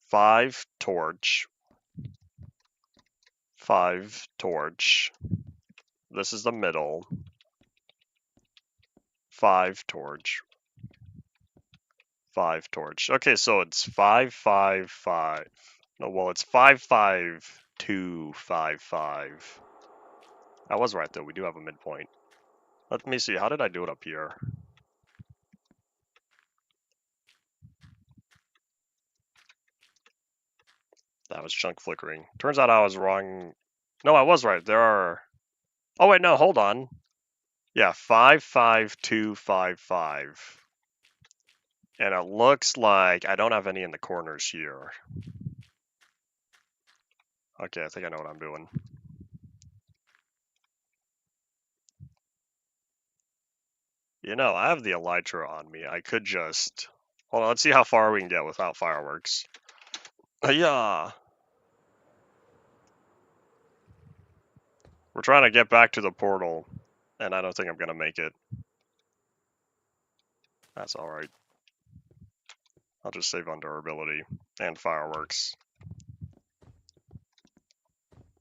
5 torch, 5 torch. This is the middle. 5 torch. 5 torch. Okay, so it's 5, 5, 5. No, well, it's 5, 5, 2, 5, 5. I was right though. We do have a midpoint. Let me see. How did I do it up here? That was chunk flickering. Turns out I was wrong. No, I was right. There are. Oh wait, no. Hold on. Yeah, 5, 5, 2, 5, 5. And it looks like I don't have any in the corners here. Okay, I think I know what I'm doing. You know, I have the elytra on me. I could just... Hold on, let's see how far we can get without fireworks. Yeah. We're trying to get back to the portal, and I don't think I'm going to make it. That's alright. I'll just save on durability and fireworks.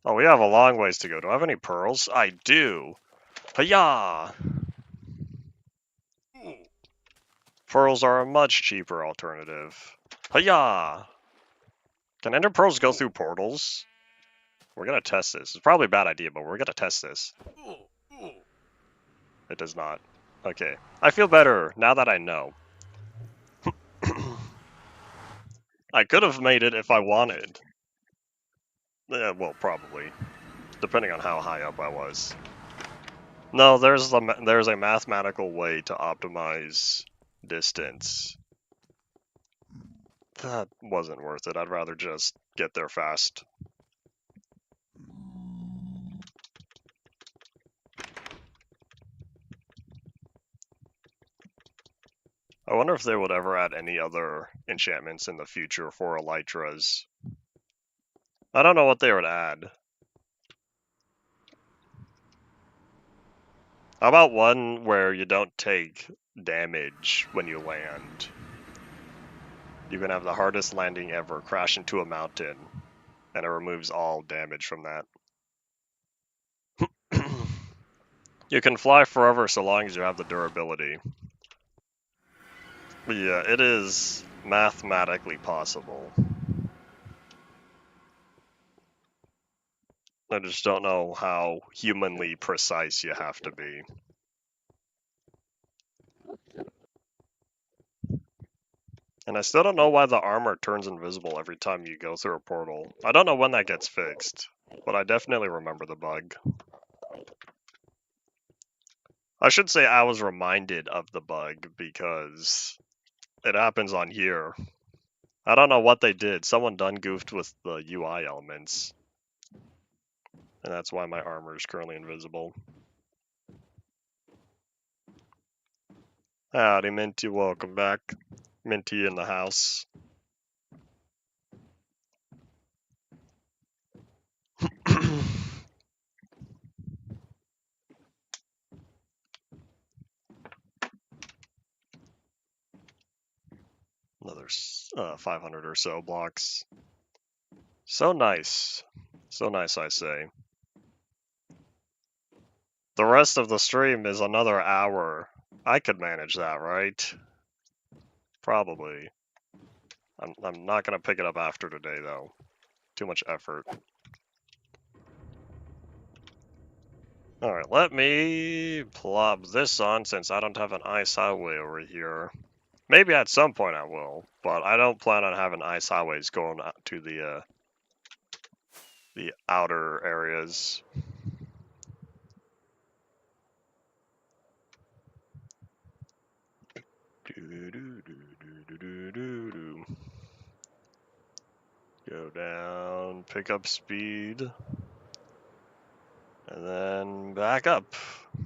Oh, we have a long ways to go. Do I have any pearls? I do. Hiya! Pearls are a much cheaper alternative. Hiya! Can ender pearls go through portals? We're gonna test this. It's probably a bad idea, but we're gonna test this. It does not. Okay. I feel better now that I know. I could have made it if I wanted. Yeah, well, probably. Depending on how high up I was. No, there's a mathematical way to optimize distance. That wasn't worth it. I'd rather just get there fast. I wonder if they would ever add any other enchantments in the future for elytras. I don't know what they would add. How about one where you don't take damage when you land? You can have the hardest landing ever, crash into a mountain, and it removes all damage from that. You can fly forever so long as you have the durability. But yeah, it is mathematically possible. I just don't know how humanly precise you have to be. And I still don't know why the armor turns invisible every time you go through a portal. I don't know when that gets fixed, but I definitely remember the bug. I should say I was reminded of the bug because it happens on here. I don't know what they did. Someone done goofed with the UI elements. And that's why my armor is currently invisible. Howdy, Minty, welcome back. Minty in the house. Another 500 or so blocks. So nice. So nice, I say. The rest of the stream is another hour. I could manage that, right? Probably. I'm not gonna pick it up after today, though. Too much effort. Alright, let me plop this on since I don't have an ice highway over here. Maybe at some point I will, but I don't plan on having ice highways going out to the outer areas. Go down, pick up speed, and then back up. I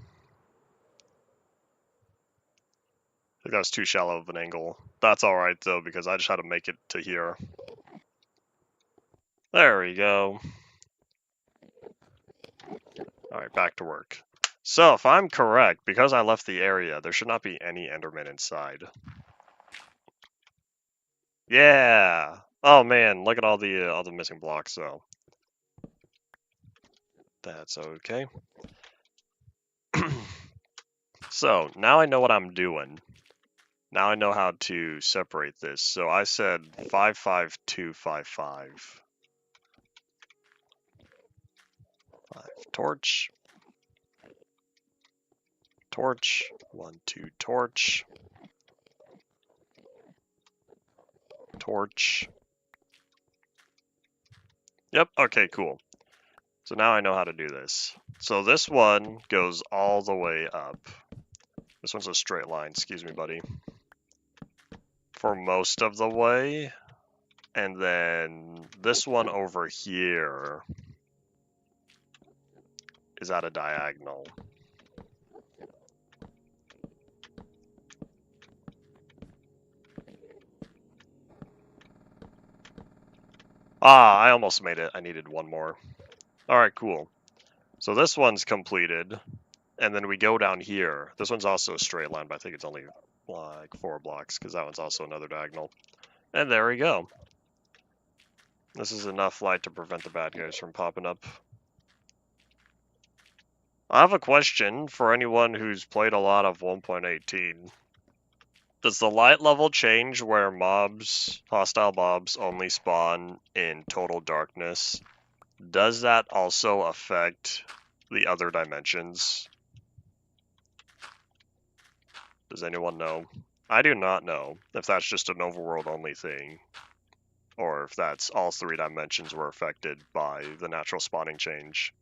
think that was too shallow of an angle. That's alright though, because I just had to make it to here. There we go. Alright, back to work. So, if I'm correct, because I left the area, there should not be any Endermen inside. Yeah! Oh man, look at all the missing blocks, though. That's okay. So, now I know what I'm doing. Now I know how to separate this. So I said 55255. 5 torch. Torch. 1 2 torch. Torch. Yep, okay, cool. So now I know how to do this. So this one goes all the way up. This one's a straight line, excuse me, buddy. For most of the way. And then this one over here is at a diagonal. Ah, I almost made it. I needed one more. Alright, cool. So this one's completed. And then we go down here. This one's also a straight line, but I think it's only like 4 blocks, because that one's also another diagonal. And there we go. This is enough light to prevent the bad guys from popping up. I have a question for anyone who's played a lot of 1.18. Does the light level change where mobs, hostile mobs, only spawn in total darkness? Does that also affect the other dimensions? Does anyone know? I do not know if that's just an overworld only thing, or if that's all 3 dimensions were affected by the natural spawning change.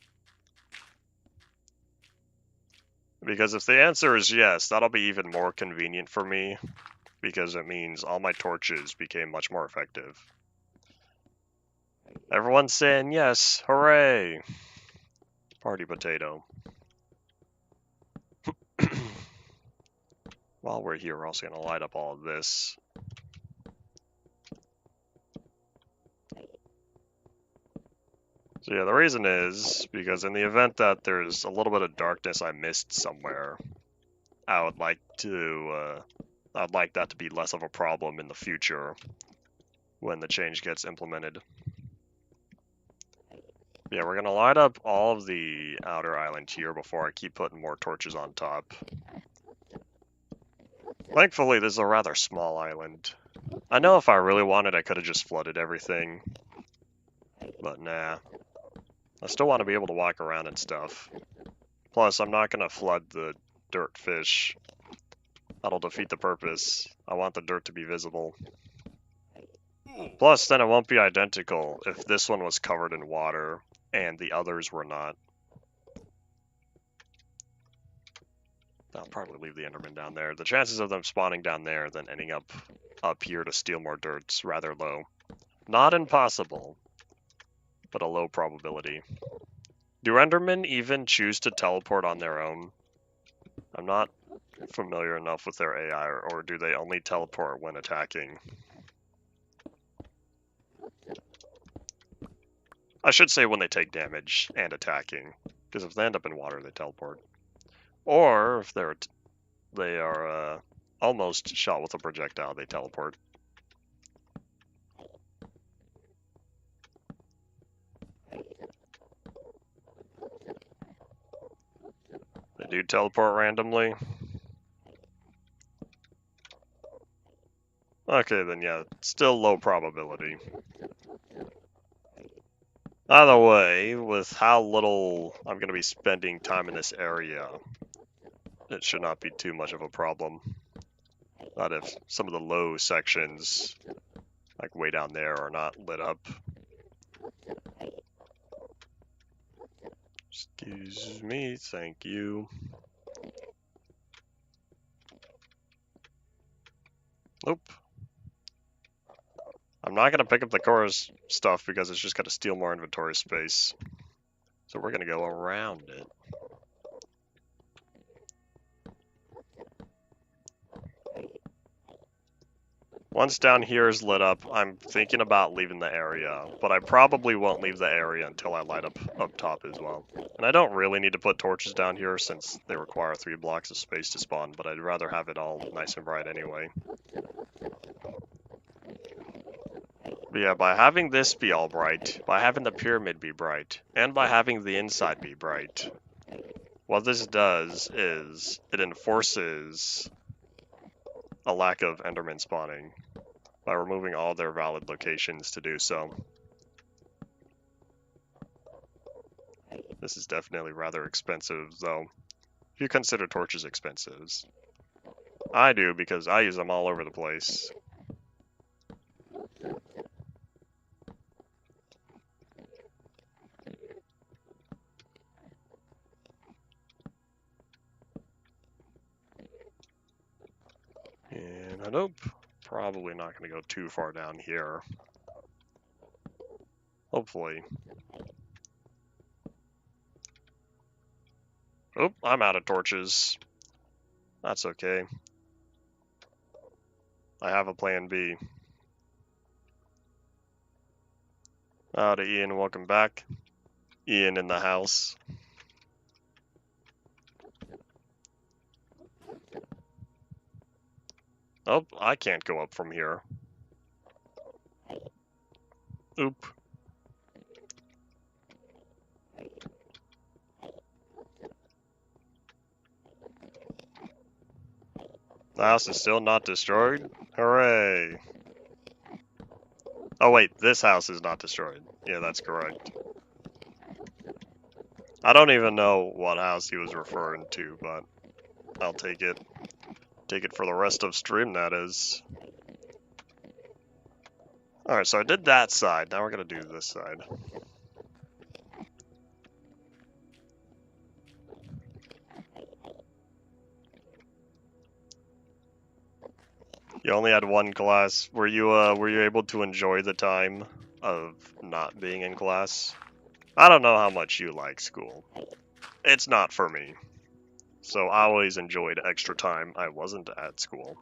Because if the answer is yes, that'll be even more convenient for me, because it means all my torches became much more effective. Everyone's saying yes, hooray! Party potato. While we're here, we're also going to light up all of this. So yeah, the reason is because in the event that there's a little bit of darkness I missed somewhere, I would like that to be less of a problem in the future when the change gets implemented. Yeah, we're gonna light up all of the outer island here before I keep putting more torches on top. Thankfully, this is a rather small island. I know if I really wanted, I could have just flooded everything. But nah. I still want to be able to walk around and stuff. Plus, I'm not gonna flood the dirt fish. That'll defeat the purpose. I want the dirt to be visible. Plus, then it won't be identical if this one was covered in water and the others were not. I'll probably leave the Enderman down there. The chances of them spawning down there than ending up here to steal more dirt's rather low. Not impossible, but a low probability. Do Endermen even choose to teleport on their own? I'm not familiar enough with their AI, or do they only teleport when attacking? I should say when they take damage and attacking, because if they end up in water, they teleport. Or if they are almost shot with a projectile, they teleport. They do teleport randomly. Okay, then yeah, still low probability. Either way, with how little I'm going to be spending time in this area, it should not be too much of a problem. Not if some of the low sections, like way down there, are not lit up. Excuse me, thank you. Nope. I'm not going to pick up the chorus stuff because it's just going to steal more inventory space. So we're going to go around it. Once down here is lit up, I'm thinking about leaving the area, but I probably won't leave the area until I light up top as well. And I don't really need to put torches down here since they require 3 blocks of space to spawn, but I'd rather have it all nice and bright anyway. But yeah, by having this be all bright, by having the pyramid be bright, and by having the inside be bright, what this does is it enforces a lack of Enderman spawning by removing all their valid locations to do so. This is definitely rather expensive, though. If you consider torches expensive. I do, because I use them all over the place. And nope, probably not going to go too far down here. Hopefully. Oh, I'm out of torches. That's okay. I have a plan B. Howdy, Ian. Welcome back. Ian in the house. Oh, I can't go up from here. Oop. The house is still not destroyed? Hooray! Oh wait, this house is not destroyed. Yeah, that's correct. I don't even know what house he was referring to, but I'll take it. Take it for the rest of stream, that is. Alright, so I did that side. Now we're going to do this side. You only had one class. Were you able to enjoy the time of not being in class? I don't know how much you like school. It's not for me. So I always enjoyed extra time I wasn't at school.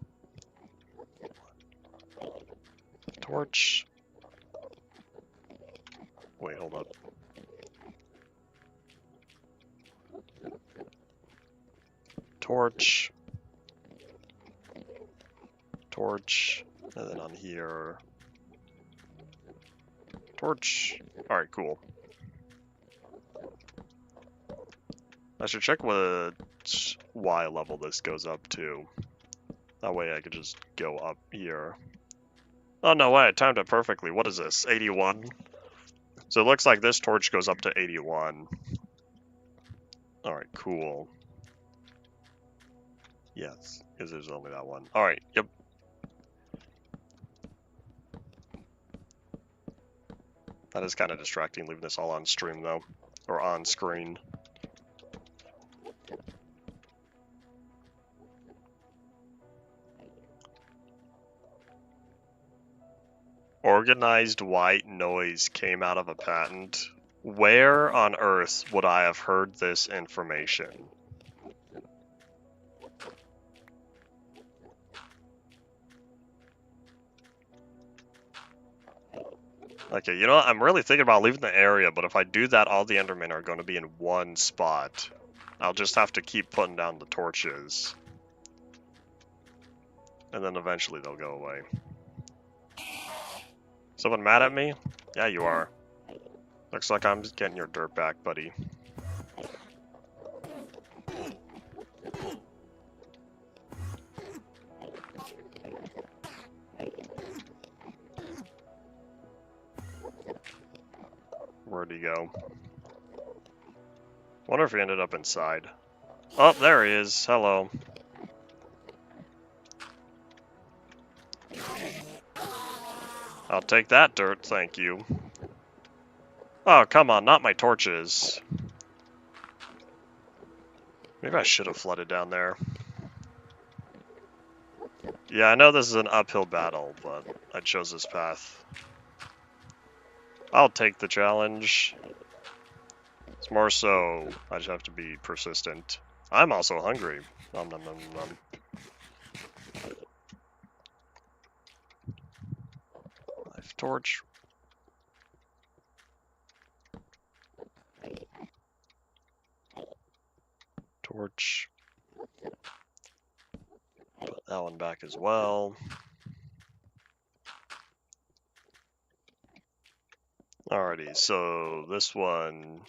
Torch. Wait, hold up. Torch. Torch. And then on here. Torch. Alright, cool. I should check what Y level this goes up to. That way I could just go up here. Oh no way, I timed it perfectly. What is this, 81? So it looks like this torch goes up to 81. Alright, cool. Yes, because there's only that one. Alright, yep. That is kind of distracting, leaving this all on stream though. Or on screen. Organized white noise came out of a patent. Where on Earth would I have heard this information? Okay, you know what? I'm really thinking about leaving the area, but if I do that, all the Endermen are going to be in one spot. I'll just have to keep putting down the torches. And then eventually they'll go away. Someone mad at me? Yeah, you are. Looks like I'm just getting your dirt back, buddy. Where'd he go? Wonder if he ended up inside. Oh, there he is. Hello. I'll take that dirt, thank you. Oh, come on, not my torches. Maybe I should have flooded down there. Yeah, I know this is an uphill battle, but I chose this path. I'll take the challenge. It's more so, I just have to be persistent. I'm also hungry. Nom nom nom nom. Life torch. Torch. Put that one back as well. Alrighty, so this one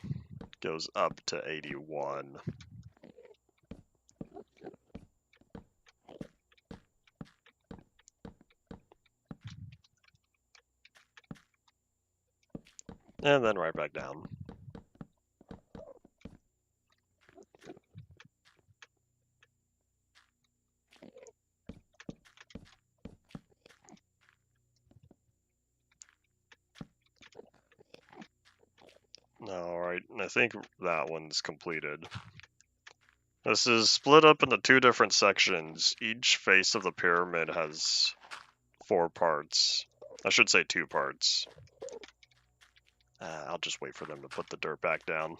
goes up to 81. And then right back down. Alright, and I think that one's completed. This is split up into two different sections. Each face of the pyramid has 4 parts. I should say 2 parts. I'll just wait for them to put the dirt back down.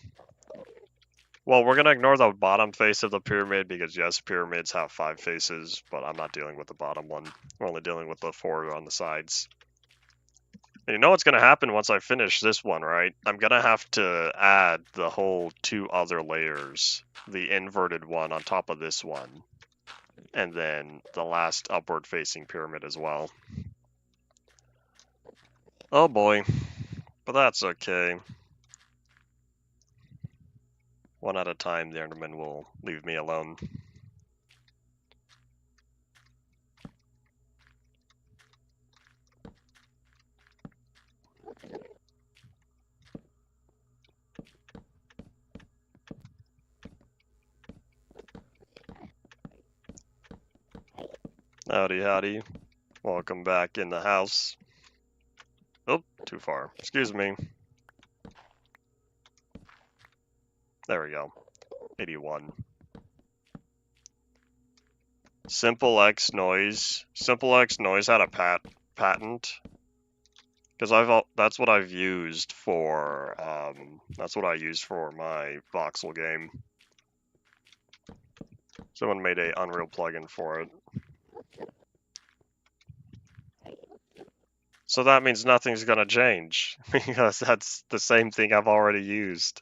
Well, we're going to ignore the bottom face of the pyramid because, yes, pyramids have 5 faces, but I'm not dealing with the bottom one. We're only dealing with the 4 on the sides. And you know what's going to happen once I finish this one, right? I'm going to have to add the whole 2 other layers. The inverted one on top of this one. And then the last upward-facing pyramid as well. Oh boy. But that's okay. One at a time, the Enderman will leave me alone. Howdy, howdy. Welcome back in the house. Oh, too far. Excuse me. There we go. 81. Simple X Noise. Simple X Noise had a patent. Because that's what I've used for, that's what I used for my voxel game. Someone made a Unreal plugin for it. So that means nothing's gonna change, because that's the same thing I've already used.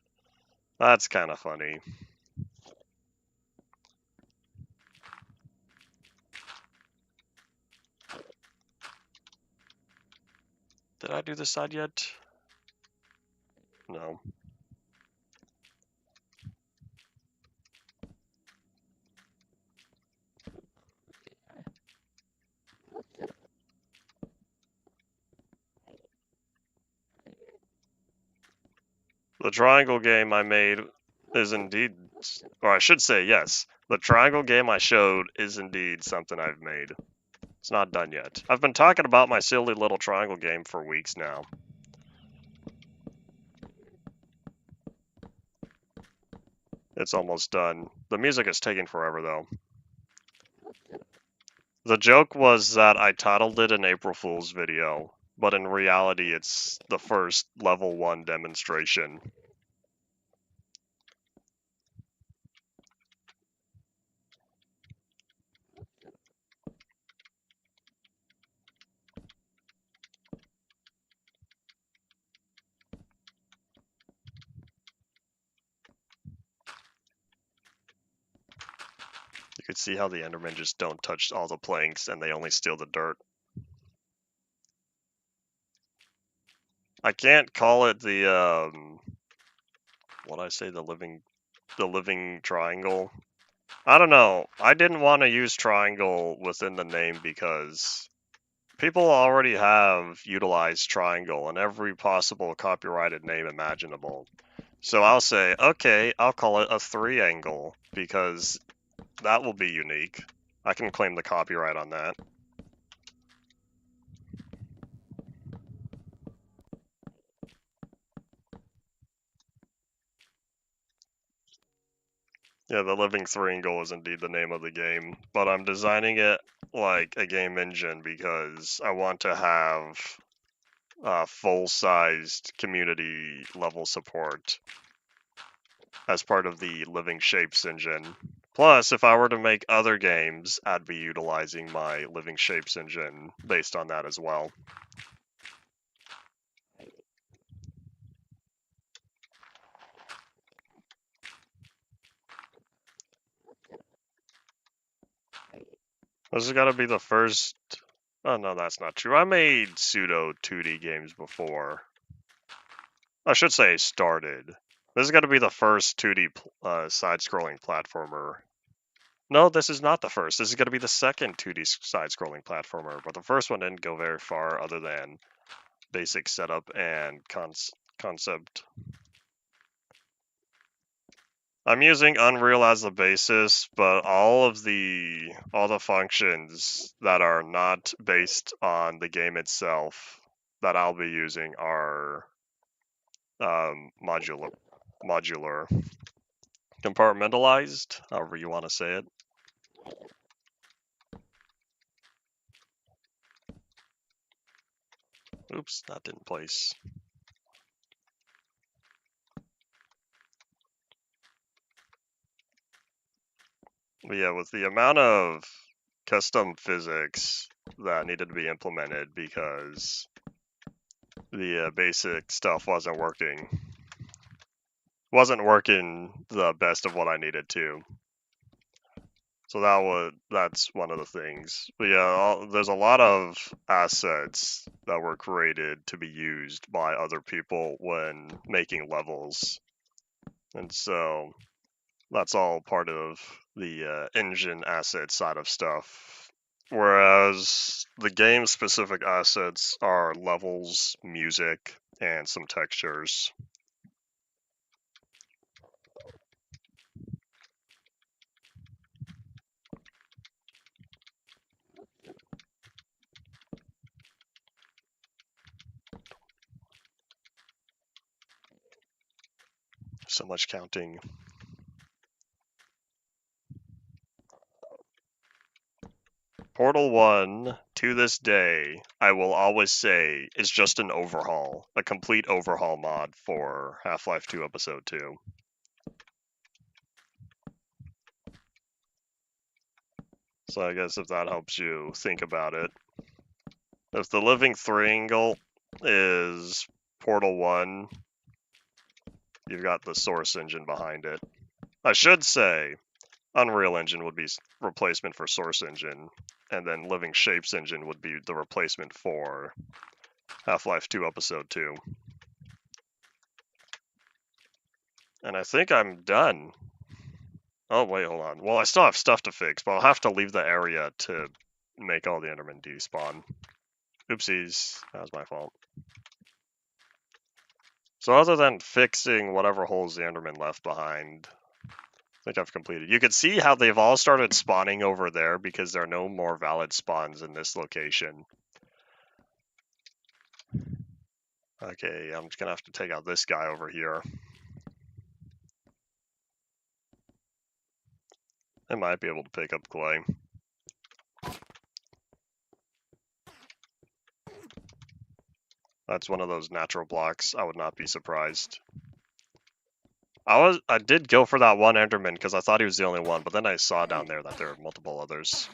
That's kind of funny. Did I do this side yet? No. The triangle game I made is indeed, or I should say yes, the triangle game I showed is indeed something I've made. It's not done yet. I've been talking about my silly little triangle game for weeks now. It's almost done. The music is taking forever though. The joke was that I titled it an April Fool's video, but in reality it's the first level 1 demonstration. You can see how the Endermen just don't touch all the planks and they only steal the dirt. I can't call it the what I say, the living triangle. I don't know. I didn't want to use triangle within the name because people already have utilized triangle in every possible copyrighted name imaginable. So I'll say, okay, I'll call it a triangle because that will be unique. I can claim the copyright on that. Yeah, the Living Triangle is indeed the name of the game, but I'm designing it like a game engine because I want to have full-sized community level support as part of the Living Shapes engine. Plus, if I were to make other games, I'd be utilizing my Living Shapes engine based on that as well. This has got to be the first... Oh, no, that's not true. I made pseudo 2D games before. I should say started. This has got to be the first 2D side-scrolling platformer. No, this is not the first. This is going to be the second 2D side-scrolling platformer, but the first one didn't go very far other than basic setup and concept. I'm using Unreal as the basis, but all the functions that are not based on the game itself that I'll be using are modular, compartmentalized, however you want to say it. Oops, that didn't place. But yeah, with the amount of custom physics that needed to be implemented because the basic stuff wasn't working the best of what I needed to. So that's one of the things. But yeah, there's a lot of assets that were created to be used by other people when making levels, and so that's all part of the engine asset side of stuff. Whereas the game specific assets are levels, music, and some textures. So much counting. Portal 1, to this day, I will always say, is just an overhaul. A complete overhaul mod for Half-Life 2 Episode 2. So I guess if that helps you think about it. If the Living Triangle is Portal 1, you've got the Source engine behind it. I should say, Unreal Engine would be replacement for Source Engine, and then Living Shapes Engine would be the replacement for Half-Life 2 Episode 2. And I think I'm done. Oh, wait, hold on. Well, I still have stuff to fix, but I'll have to leave the area to make all the Endermen despawn. Oopsies. That was my fault. So other than fixing whatever holes the Enderman left behind, I think I've completed. You can see how they've all started spawning over there because there are no more valid spawns in this location. Okay, I'm just gonna have to take out this guy over here. I might be able to pick up clay. That's one of those natural blocks. I would not be surprised. I did go for that one Enderman because I thought he was the only one, but then I saw down there that there were multiple others.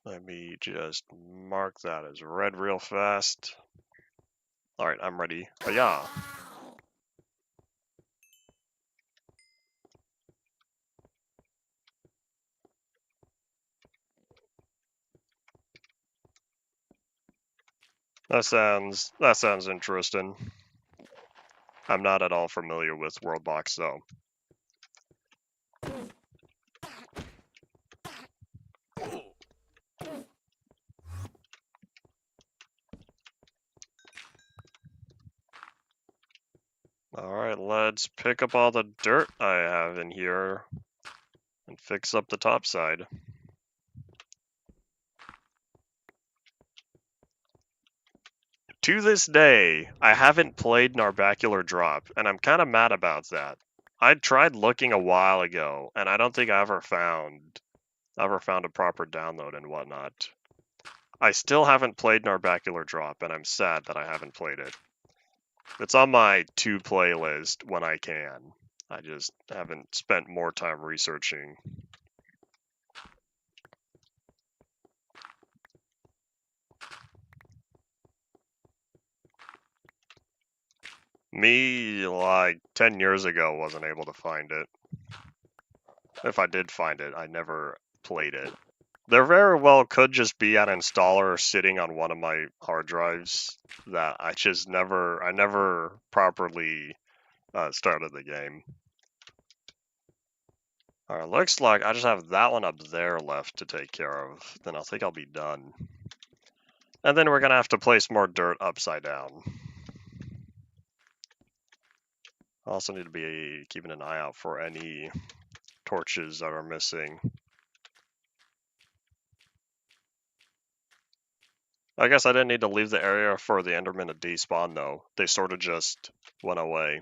Let me just mark that as red real fast. Alright, I'm ready. Oh yeah. That sounds interesting. I'm not at all familiar with World Box though. Alright, let's pick up all the dirt I have in here and fix up the top side. To this day, I haven't played Narbacular Drop, and I'm kind of mad about that. I tried looking a while ago, and I don't think I ever found a proper download and whatnot. I still haven't played Narbacular Drop, and I'm sad that I haven't played it. It's on my to playlist when I can. I just haven't spent more time researching. Me, like 10 years ago, wasn't able to find it. If I did find it, I never played it. There very well could just be an installer sitting on one of my hard drives that I never properly started the game. Alright, looks like I just have that one up there left to take care of. Then I think I'll be done. And then we're gonna have to place more dirt upside down. I also need to be keeping an eye out for any torches that are missing. I guess I didn't need to leave the area for the Enderman to despawn though. They sort of just went away.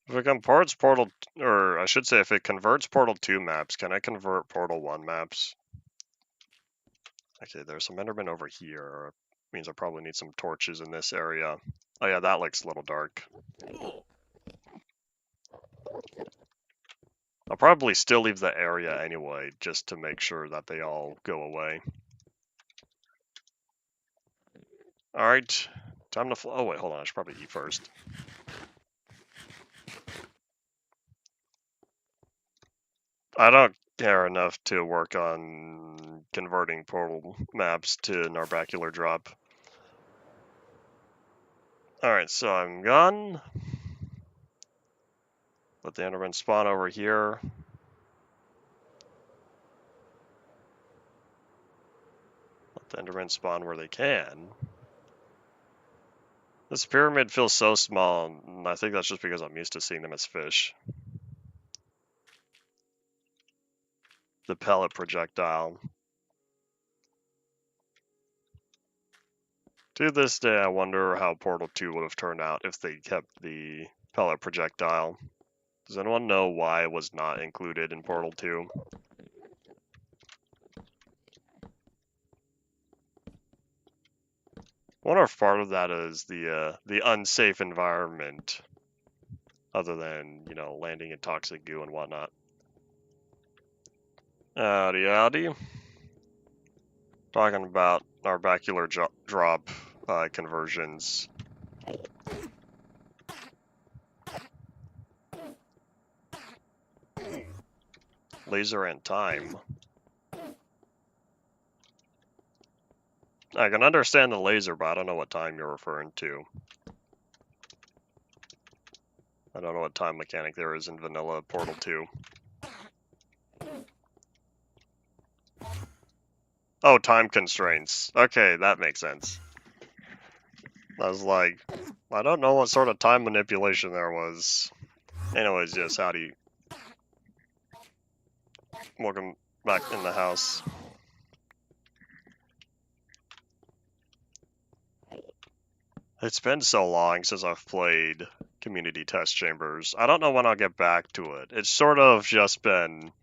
If it converts Portal, or I should say if it converts Portal 2 maps, can I convert Portal 1 maps? Okay, there's some Enderman over here. Means I probably need some torches in this area. Oh yeah, that looks a little dark. I'll probably still leave the area anyway, just to make sure that they all go away. Alright, time to fly. Oh wait, hold on, I should probably eat first. I don't care enough to work on converting portal maps to Narbacular Drop. Alright, so I'm gone. Let the Enderman spawn over here. Let the Enderman spawn where they can. This pyramid feels so small, and I think that's just because I'm used to seeing them as fish. The pellet projectile. To this day, I wonder how Portal 2 would have turned out if they kept the pellet projectile. Does anyone know why it was not included in Portal 2? I wonder if part of that is the unsafe environment, other than, you know, landing in toxic goo and whatnot. Howdy, howdy. Talking about Narbacular Drop conversions. Laser and time. I can understand the laser, but I don't know what time you're referring to. I don't know what time mechanic there is in vanilla Portal 2. Oh, time constraints. Okay, that makes sense. I was like, I don't know what sort of time manipulation there was. Anyways, yes, howdy. Welcome back in the house. It's been so long since I've played Community Test Chambers. I don't know when I'll get back to it. It's sort of just been...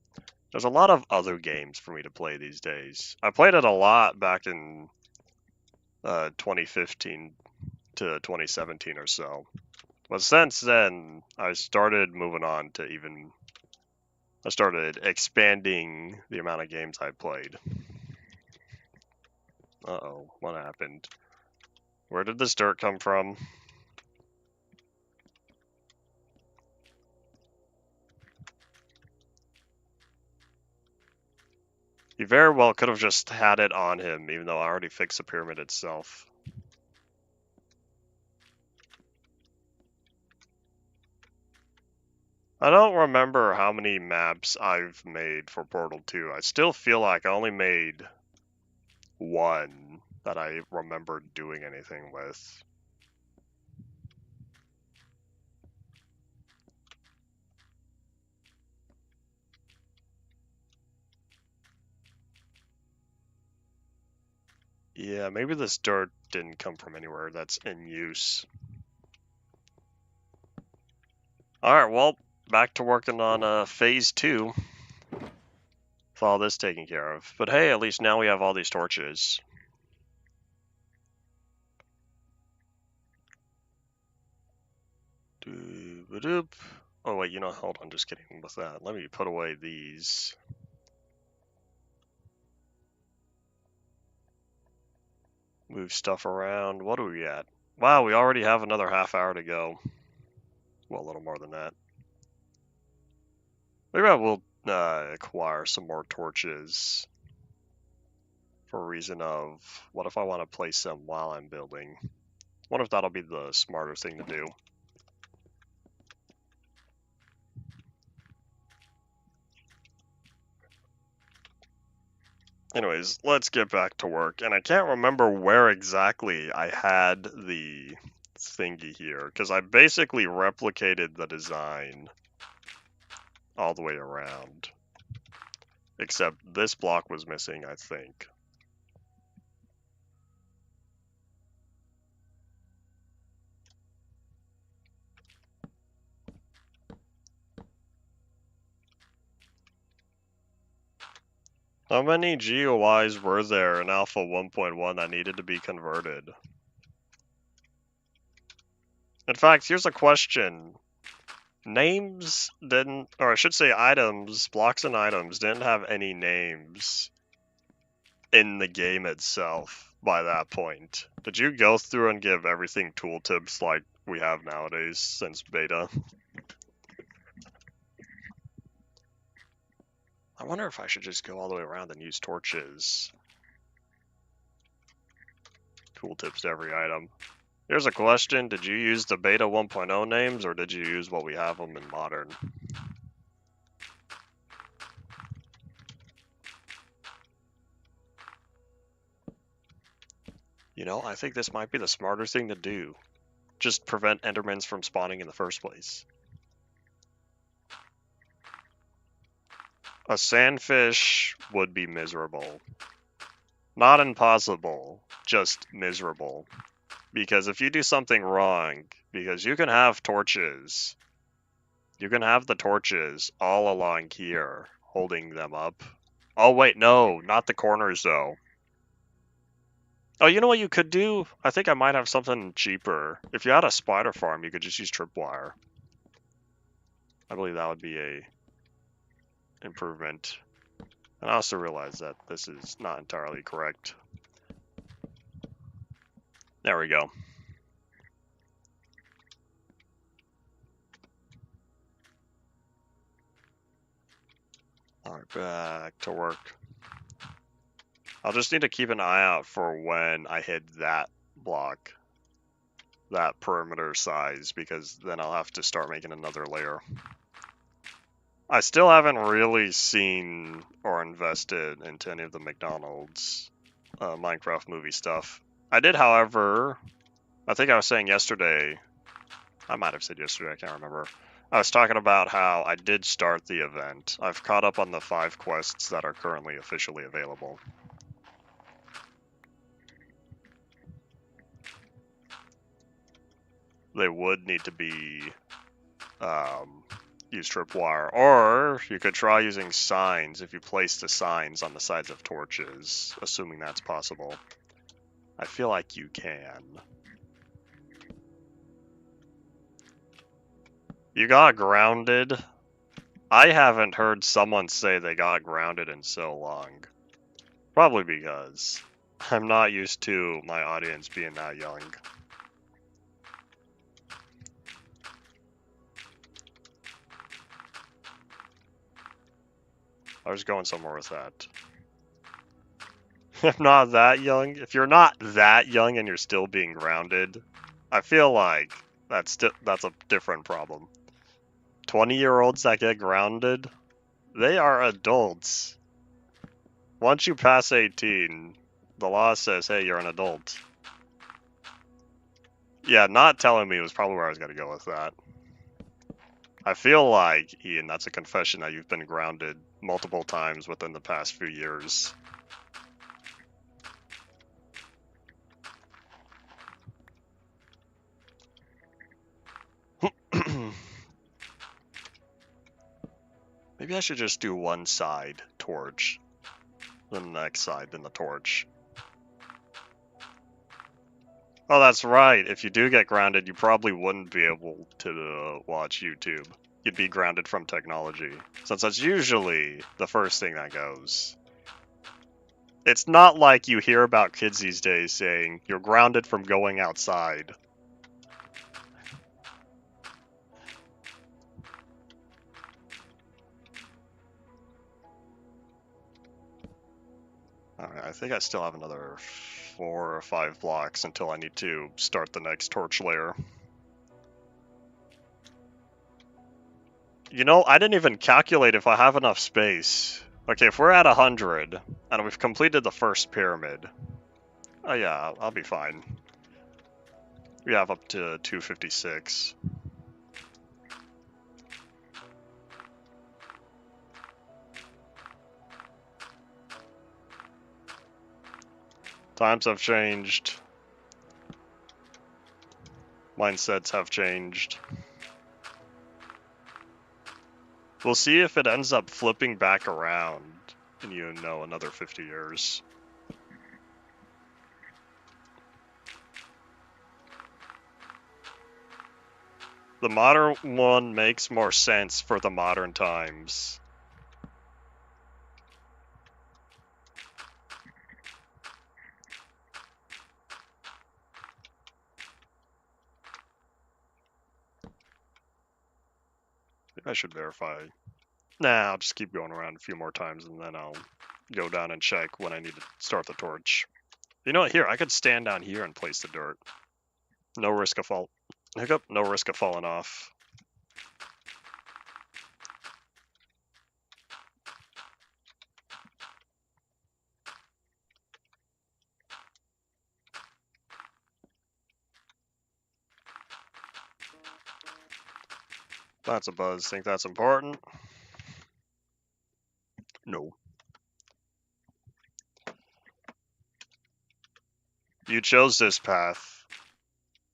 There's a lot of other games for me to play these days. I played it a lot back in 2015 to 2017 or so. But since then, I started moving on to even... I started expanding the amount of games I played. Uh-oh, what happened? Where did this dirt come from? He very well could have just had it on him, even though I already fixed the pyramid itself. I don't remember how many maps I've made for Portal 2. I still feel like I only made one that I remember doing anything with. Yeah, maybe this dirt didn't come from anywhere that's in use. Alright, well, back to working on Phase 2. With all this taken care of. But hey, at least now we have all these torches. Doo-ba-doop. Oh wait, hold on, just kidding with that. Let me put away these. Move stuff around. What are we at? Wow, we already have another half hour to go. Well, a little more than that. Maybe I will acquire some more torches. For a reason of, what if I want to place them while I'm building? What if that'll be the smarter thing to do? Anyways, let's get back to work. And I can't remember where exactly I had the thingy here, because I basically replicated the design all the way around. Except this block was missing, I think. How many GUIs were there in Alpha 1.1 that needed to be converted? In fact, here's a question. Names didn't, or I should say items, blocks and items didn't have any names in the game itself by that point. Did you go through and give everything tooltips like we have nowadays since beta? I wonder if I should just go all the way around and use torches. Tooltips to every item. Here's a question, did you use the beta 1.0 names or did you use what we have them in modern? I think this might be the smarter thing to do. Just prevent Endermans from spawning in the first place. A sandfish would be miserable. Not impossible, just miserable. Because if you do something wrong, because you can have torches. You can have the torches all along here, holding them up. Oh wait, no, not the corners though. Oh, you know what you could do? I think I might have something cheaper. If you had a spider farm, you could just use tripwire. I believe that would be a improvement. And I also realize that this is not entirely correct. There we go. Alright, back to work. I'll just need to keep an eye out for when I hit that block. That perimeter size, because then I'll have to start making another layer. I still haven't really seen or invested into any of the McDonald's Minecraft movie stuff. I did, however, I think I was saying yesterday, I might have said yesterday, I can't remember. I was talking about how I did start the event. I've caught up on the 5 quests that are currently officially available. they would need to be use tripwire, or you could try using signs if you place the signs on the sides of torches, assuming that's possible. I feel like you can. You got grounded. I haven't heard someone say they got grounded in so long. Probably because I'm not used to my audience being that young. I was going somewhere with that. I'm not that young. If you're not that young and you're still being grounded, I feel like that's a different problem. 20-year-olds that get grounded, they are adults. Once you pass 18, the law says, hey, you're an adult. Yeah, not telling me was probably where I was going to go with that. I feel like, Ian, that's a confession that you've been grounded multiple times within the past few years. Maybe I should just do one side torch, then the next side, then the torch. Oh, that's right. If you do get grounded, you probably wouldn't be able to watch YouTube. You'd be grounded from technology, since that's usually the first thing that goes. It's not like you hear about kids these days saying, you're grounded from going outside. Alright, I think I still have another 4 or 5 blocks until I need to start the next torch layer. You know, I didn't even calculate if I have enough space. Okay, if we're at 100, and we've completed the first pyramid, oh yeah, I'll be fine. We have up to 256. Times have changed. Mindsets have changed. We'll see if it ends up flipping back around in, you know, another 50 years. The modern one makes more sense for the modern times. I should verify. Nah, I'll just keep going around a few more times and then I'll go down and check when I need to start the torch. You know what? Here, I could stand down here and place the dirt. No risk of fall. Hiccup, no risk of falling off. That's a buzz. Think that's important? No. You chose this path.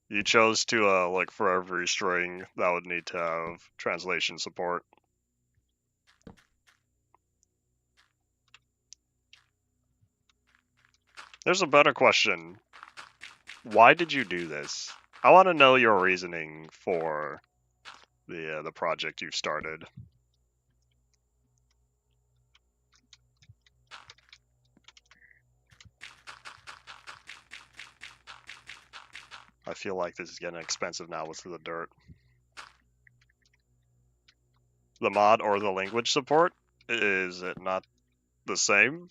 You chose to, like, for every string, that would need to have translation support. There's a better question. Why did you do this? I want to know your reasoning for the project you've started. I feel like this is getting expensive now with the dirt. The mod or the language support? Is it not the same?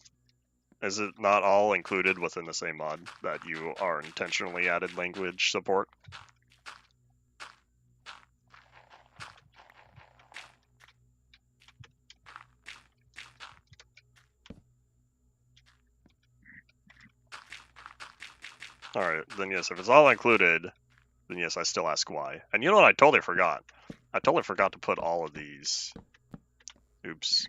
Is it not all included within the same mod that you are intentionally added language support? Alright, then yes, if it's all included, then yes, I still ask why. And you know what I totally forgot? I totally forgot to put all of these. Oops.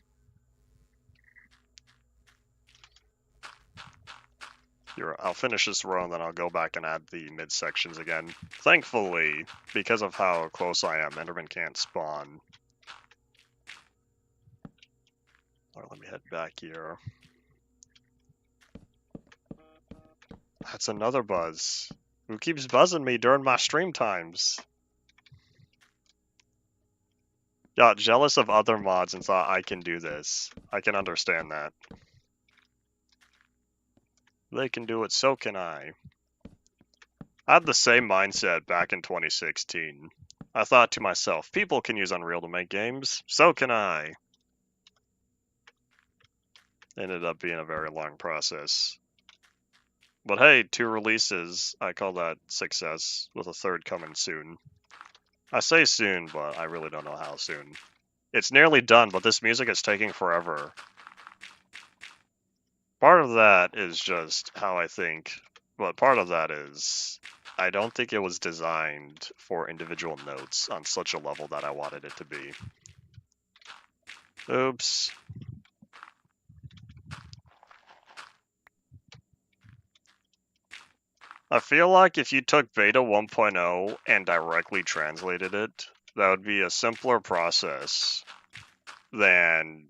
I'll finish this row and then I'll go back and add the midsections again. Thankfully, because of how close I am, Enderman can't spawn. Alright, let me head back here. That's another buzz. Who keeps buzzing me during my stream times? Got jealous of other mods and thought I can do this. I can understand that. They can do it, so can I. I had the same mindset back in 2016. I thought to myself, people can use Unreal to make games, so can I. Ended up being a very long process. But hey, 2 releases, I call that success, with a 3rd coming soon. I say soon, but I really don't know how soon. It's nearly done, but this music is taking forever. Part of that is just how I think, but part of that is I don't think it was designed for individual notes on such a level that I wanted it to be. Oops. I feel like if you took Beta 1.0 and directly translated it, that would be a simpler process than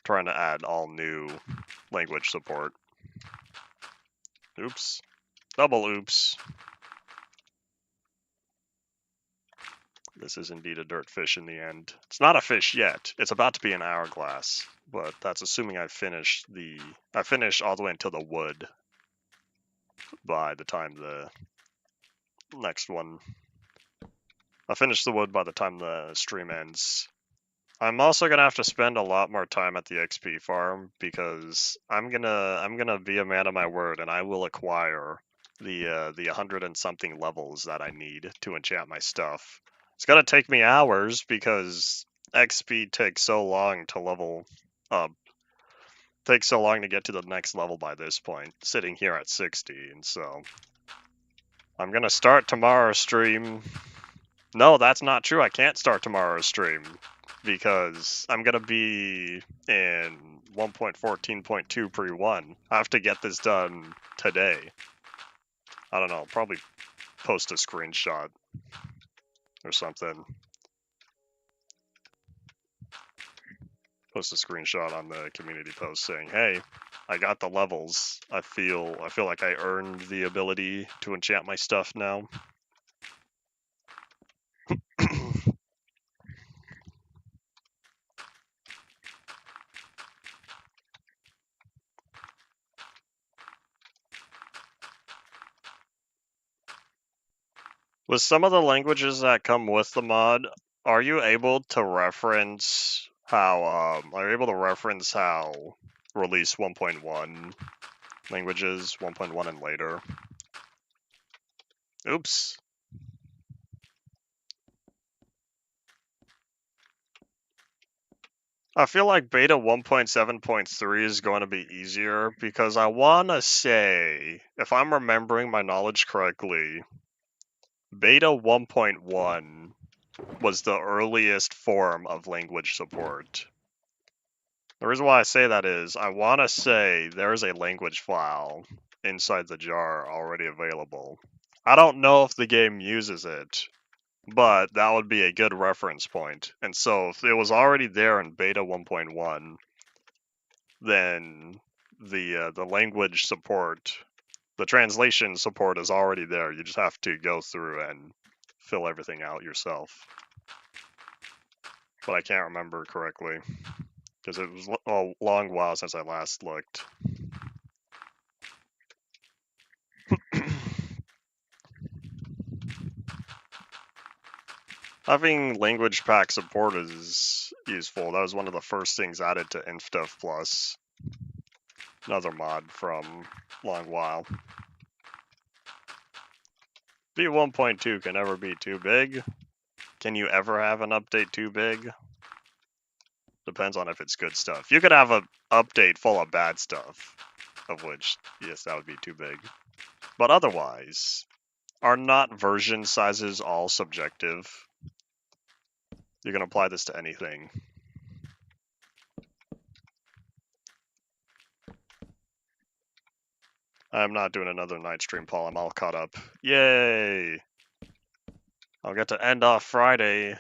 trying to add all new language support. Oops. Double oops. This is indeed a dirt fish in the end. It's not a fish yet. It's about to be an hourglass, but that's assuming I finish all the way until the wood by the time the next one. I finish the wood by the time the stream ends. I'm also gonna have to spend a lot more time at the XP farm because I'm gonna be a man of my word and I will acquire the 100 and something levels that I need to enchant my stuff. It's gonna take me hours because XP takes so long to level up. Takes so long to get to the next level by this point, sitting here at 60, and so I'm gonna start tomorrow's stream. No, that's not true. I can't start tomorrow's stream because I'm gonna be in 1.14.2 pre-1. I have to get this done today. I don't know, I'll probably post a screenshot or something. Post a screenshot on the community post saying, hey, I got the levels. I feel like I earned the ability to enchant my stuff now. With some of the languages that come with the mod, are you able to reference how release 1.1 languages, 1.1 and later? Oops. I feel like beta 1.7.3 is going to be easier because I want to say, if I'm remembering my knowledge correctly, beta 1.1 was the earliest form of language support. The reason why I say that is I want to say there's a language file inside the jar already available. I don't know if the game uses it, but that would be a good reference point. And so if it was already there in beta 1.1, then the language support, the translation support is already there. You just have to go through and fill everything out yourself. But I can't remember correctly because it was a long while since I last looked. Having language pack support is useful. That was one of the first things added to InfDev Plus. Another mod from long while. V1.2 can never be too big. Can you ever have an update too big? Depends on if it's good stuff. You could have an update full of bad stuff, of which, yes, that would be too big. But otherwise, are not version sizes all subjective? You can apply this to anything. I'm not doing another night stream, Paul. I'm all caught up. Yay! I'll get to end off Friday,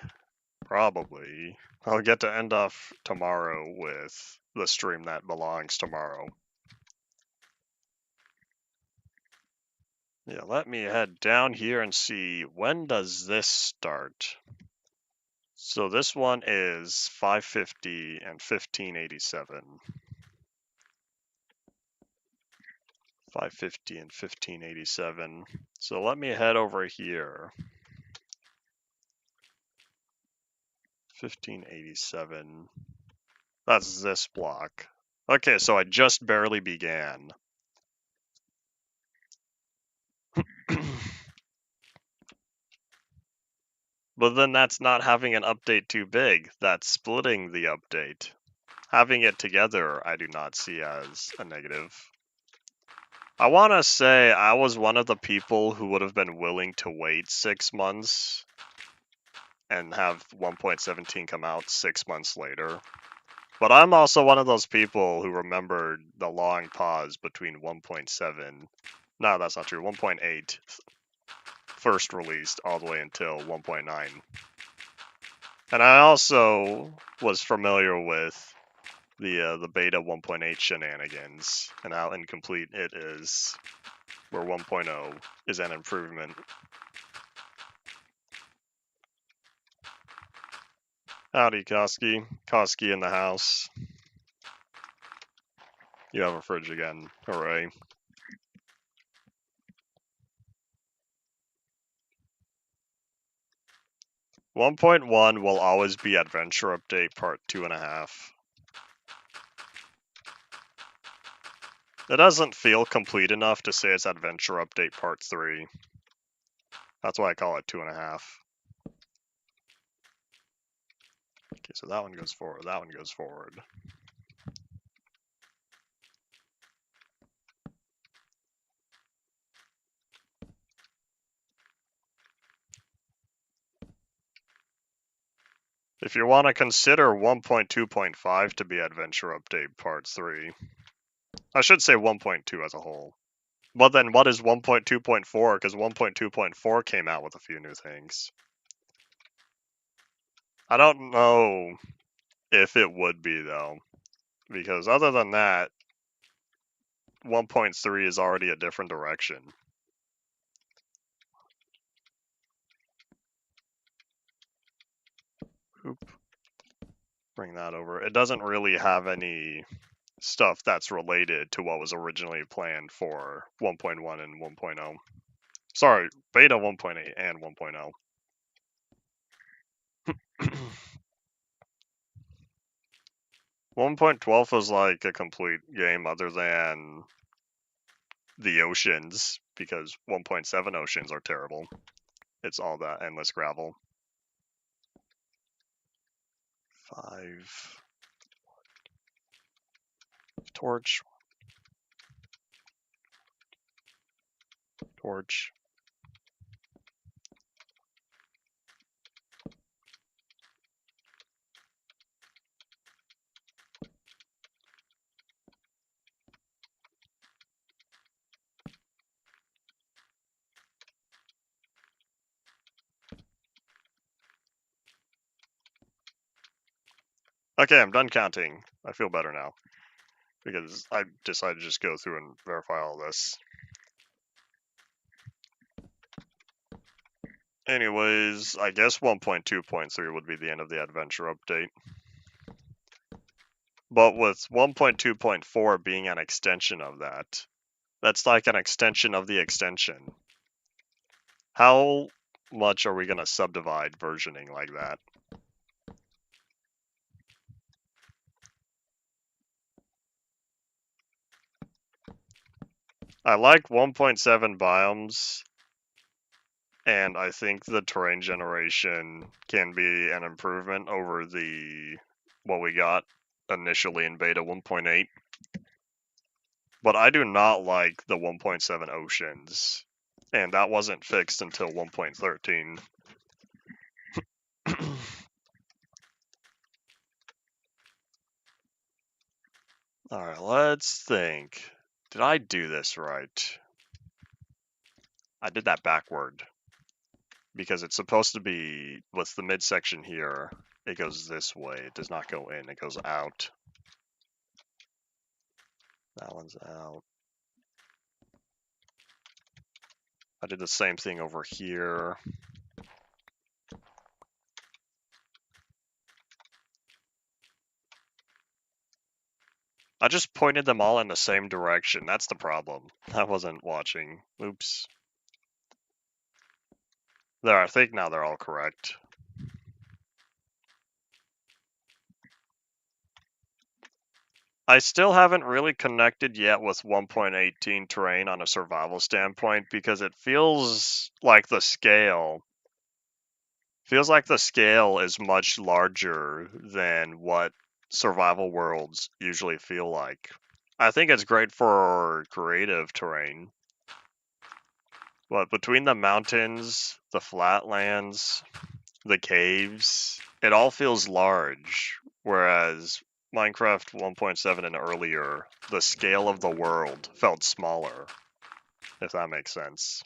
probably. I'll get to end off tomorrow with the stream that belongs tomorrow. Yeah, let me head down here and see, when does this start? So this one is 550 and 1587. 550 and 1587. So let me head over here. 1587. That's this block. Okay, so I just barely began. But then that's not having an update too big. That's splitting the update. Having it together, I do not see as a negative. I want to say I was one of the people who would have been willing to wait 6 months and have 1.17 come out 6 months later. But I'm also one of those people who remembered the long pause between 1.7. No, that's not true. 1.8 first released all the way until 1.9. And I also was familiar with the beta 1.8 shenanigans and how incomplete it is, where 1.0 is an improvement. Howdy, Koski. Koski in the house. You have a fridge again. Hooray. One 1.1 will always be Adventure Update Part 2.5. It doesn't feel complete enough to say it's Adventure Update Part 3. That's why I call it 2.5. Okay, so that one goes forward, that one goes forward. If you want to consider 1.2.5 to be Adventure Update Part 3, I should say 1.2 as a whole. But then what is 1.2.4? Because 1.2.4 came out with a few new things. I don't know if it would be, though. Because other than that, 1.3 is already a different direction. Oop. Bring that over. It doesn't really have any stuff that's related to what was originally planned for 1.1 and 1.0. Sorry, beta 1.8 and 1.0. 1.12 was like a complete game other than the oceans, because 1.7 oceans are terrible. It's all that endless gravel. 5. Torch. Torch. Okay, I'm done counting. I feel better now, because I decided to just go through and verify all this. Anyways, I guess 1.2.3 would be the end of the adventure update. But with 1.2.4 being an extension of that, that's like an extension of the extension. How much are we going to subdivide versioning like that? I like 1.7 biomes, and I think the terrain generation can be an improvement over what we got initially in beta 1.8. But I do not like the 1.7 oceans, and that wasn't fixed until 1.13. Alright, let's think. Did I do this right? I did that backward. Because it's supposed to be, what's the midsection here? It goes this way. It does not go in. It goes out. That one's out. I did the same thing over here. I just pointed them all in the same direction. That's the problem. I wasn't watching. Oops. There, I think now they're all correct. I still haven't really connected yet with 1.18 terrain on a survival standpoint because it feels like the scale is much larger than what survival worlds usually feel like. I think it's great for creative terrain. But between the mountains, the flatlands, the caves, it all feels large. Whereas Minecraft 1.7 and earlier, the scale of the world felt smaller, if that makes sense.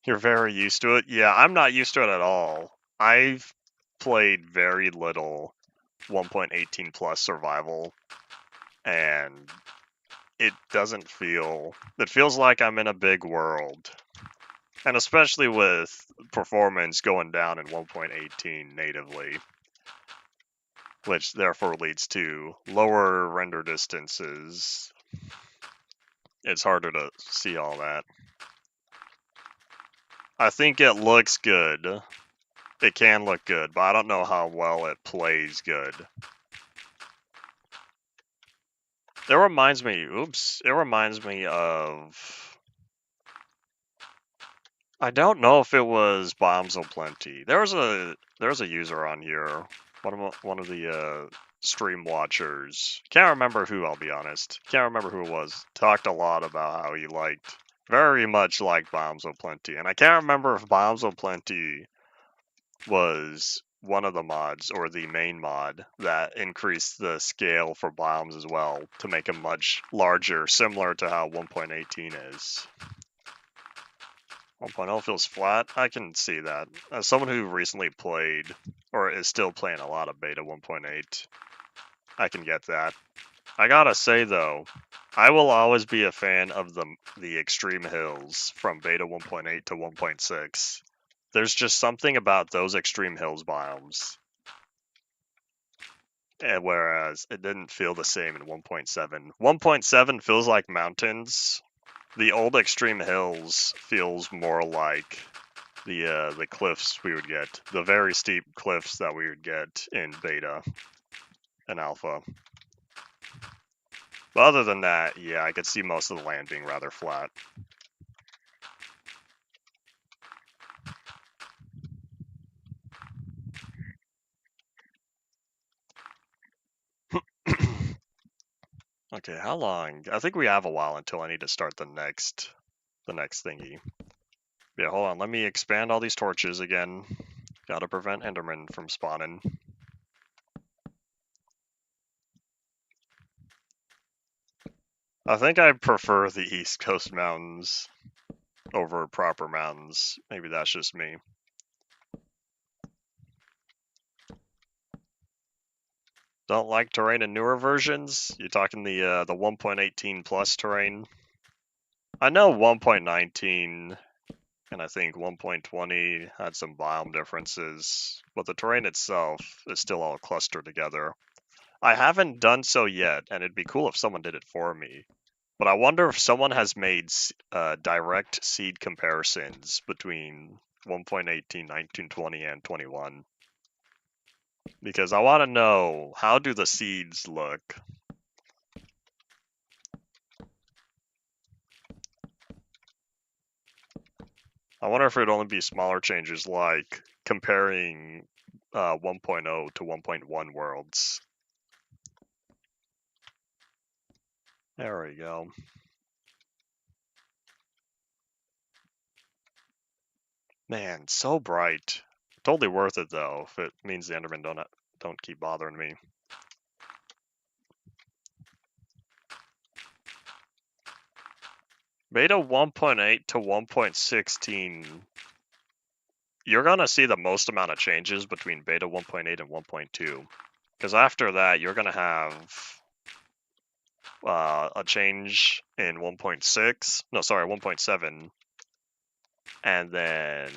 You're very used to it? Yeah, I'm not used to it at all. I've played very little 1.18 plus survival, and it feels like I'm in a big world. And especially with performance going down in 1.18 natively, which therefore leads to lower render distances. It's harder to see all that. I think it looks good. It can look good, but I don't know how well it plays good. It reminds me of... I don't know if it was Bombs O'Plenty. There was a user on here, one of the stream watchers. Can't remember who, I'll be honest. Can't remember who it was. Talked a lot about how he very much liked Bombs O'Plenty. And I can't remember if Bombs O'Plenty was one of the mods or the main mod that increased the scale for bombs as well to make them much larger, similar to how 1.18 is. 1.0 feels flat. I can see that. As someone who recently played, or is still playing a lot of beta 1.8, I can get that. I gotta say though, I will always be a fan of the extreme hills from beta 1.8 to 1.6. There's just something about those extreme hills biomes. And whereas it didn't feel the same in 1.7. 1.7 feels like mountains. The old extreme hills feels more like the cliffs we would get, the very steep cliffs that we would get in beta and alpha. But other than that, yeah, I could see most of the land being rather flat. Okay, how long? I think we have a while until I need to start the next thingy. Yeah, hold on. Let me expand all these torches again. Gotta prevent Enderman from spawning. I think I prefer the East Coast mountains over proper mountains. Maybe that's just me. Don't like terrain in newer versions? You talking the 1.18 plus terrain? I know 1.19 and I think 1.20 had some biome differences, but the terrain itself is still all clustered together. I haven't done so yet, and it'd be cool if someone did it for me. But I wonder if someone has made direct seed comparisons between 1.18, 19, 20, and 21. Because I want to know, how do the seeds look? I wonder if it would only be smaller changes like comparing 1.0 to 1.1 worlds. There we go. Man, so bright. Totally worth it though, if it means the Endermen don't keep bothering me. Beta 1.8 to 1.16, you're gonna see the most amount of changes between beta 1.8 and 1.2. Because after that, you're gonna have a change in 1.6. No, sorry, 1.7. And then,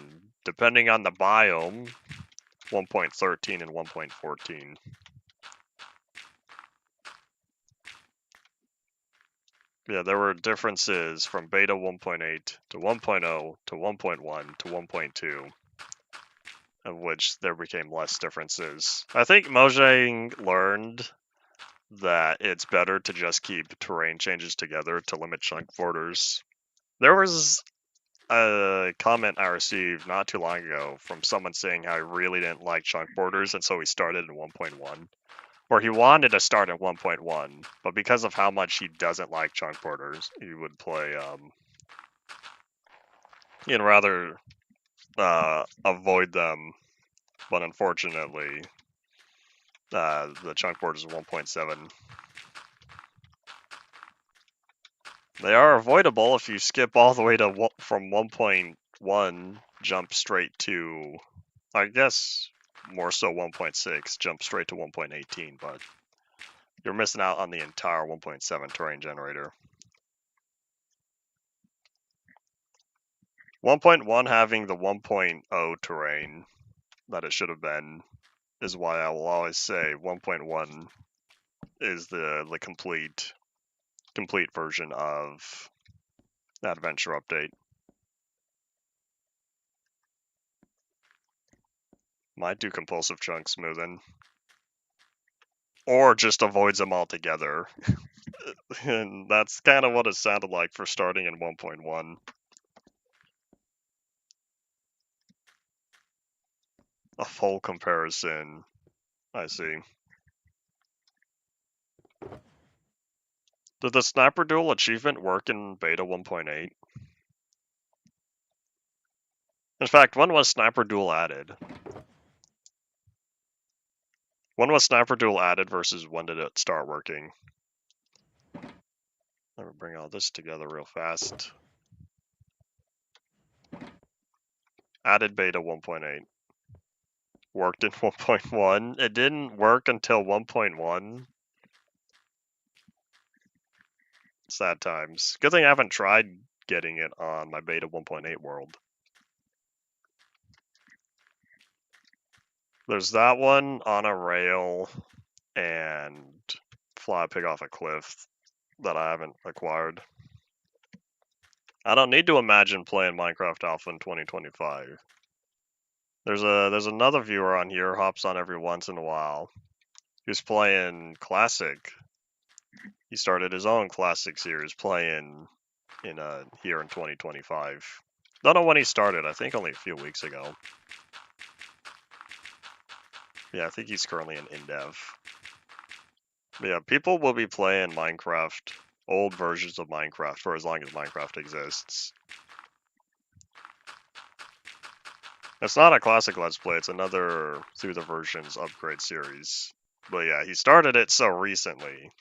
depending on the biome, 1.13 and 1.14. Yeah, there were differences from beta 1.8 to 1.0 to 1.1 to 1.2, of which there became less differences. I think Mojang learned that it's better to just keep terrain changes together to limit chunk borders. There was a comment I received not too long ago from someone saying how he really didn't like chunk borders, and so he started in 1.1. Or he wanted to start at 1.1, but because of how much he doesn't like chunk borders, he would play, he'd rather avoid them. But unfortunately, the chunk borders are 1.7. They are avoidable if you skip all the way to from 1.1, jump straight to, I guess, more so 1.6, jump straight to 1.18, but you're missing out on the entire 1.7 terrain generator. 1.1 having the 1.0 terrain that it should have been is why I will always say 1.1 is the complete version of that adventure update. Might do compulsive chunk smoothing. Or just avoids them altogether. And that's kind of what it sounded like for starting in 1.1. A full comparison. I see. Did the Sniper Duel achievement work in beta 1.8? In fact, when was Sniper Duel added? When was Sniper Duel added versus when did it start working? Let me bring all this together real fast. Added beta 1.8. Worked in 1.1. It didn't work until 1.1. Sad times. Good thing I haven't tried getting it on my beta 1.8 world. There's that one, on a rail, and fly a pig off a cliff that I haven't acquired. I don't need to imagine playing Minecraft Alpha in 2025. There's another viewer on here, hops on every once in a while, who's playing Classic. He started his own Classic series playing in here in 2025. Don't know when he started, I think only a few weeks ago. Yeah, I think he's currently in dev. But yeah, people will be playing Minecraft, old versions of Minecraft, for as long as Minecraft exists. It's not a classic Let's Play, it's another Through the Versions upgrade series. But yeah, he started it so recently.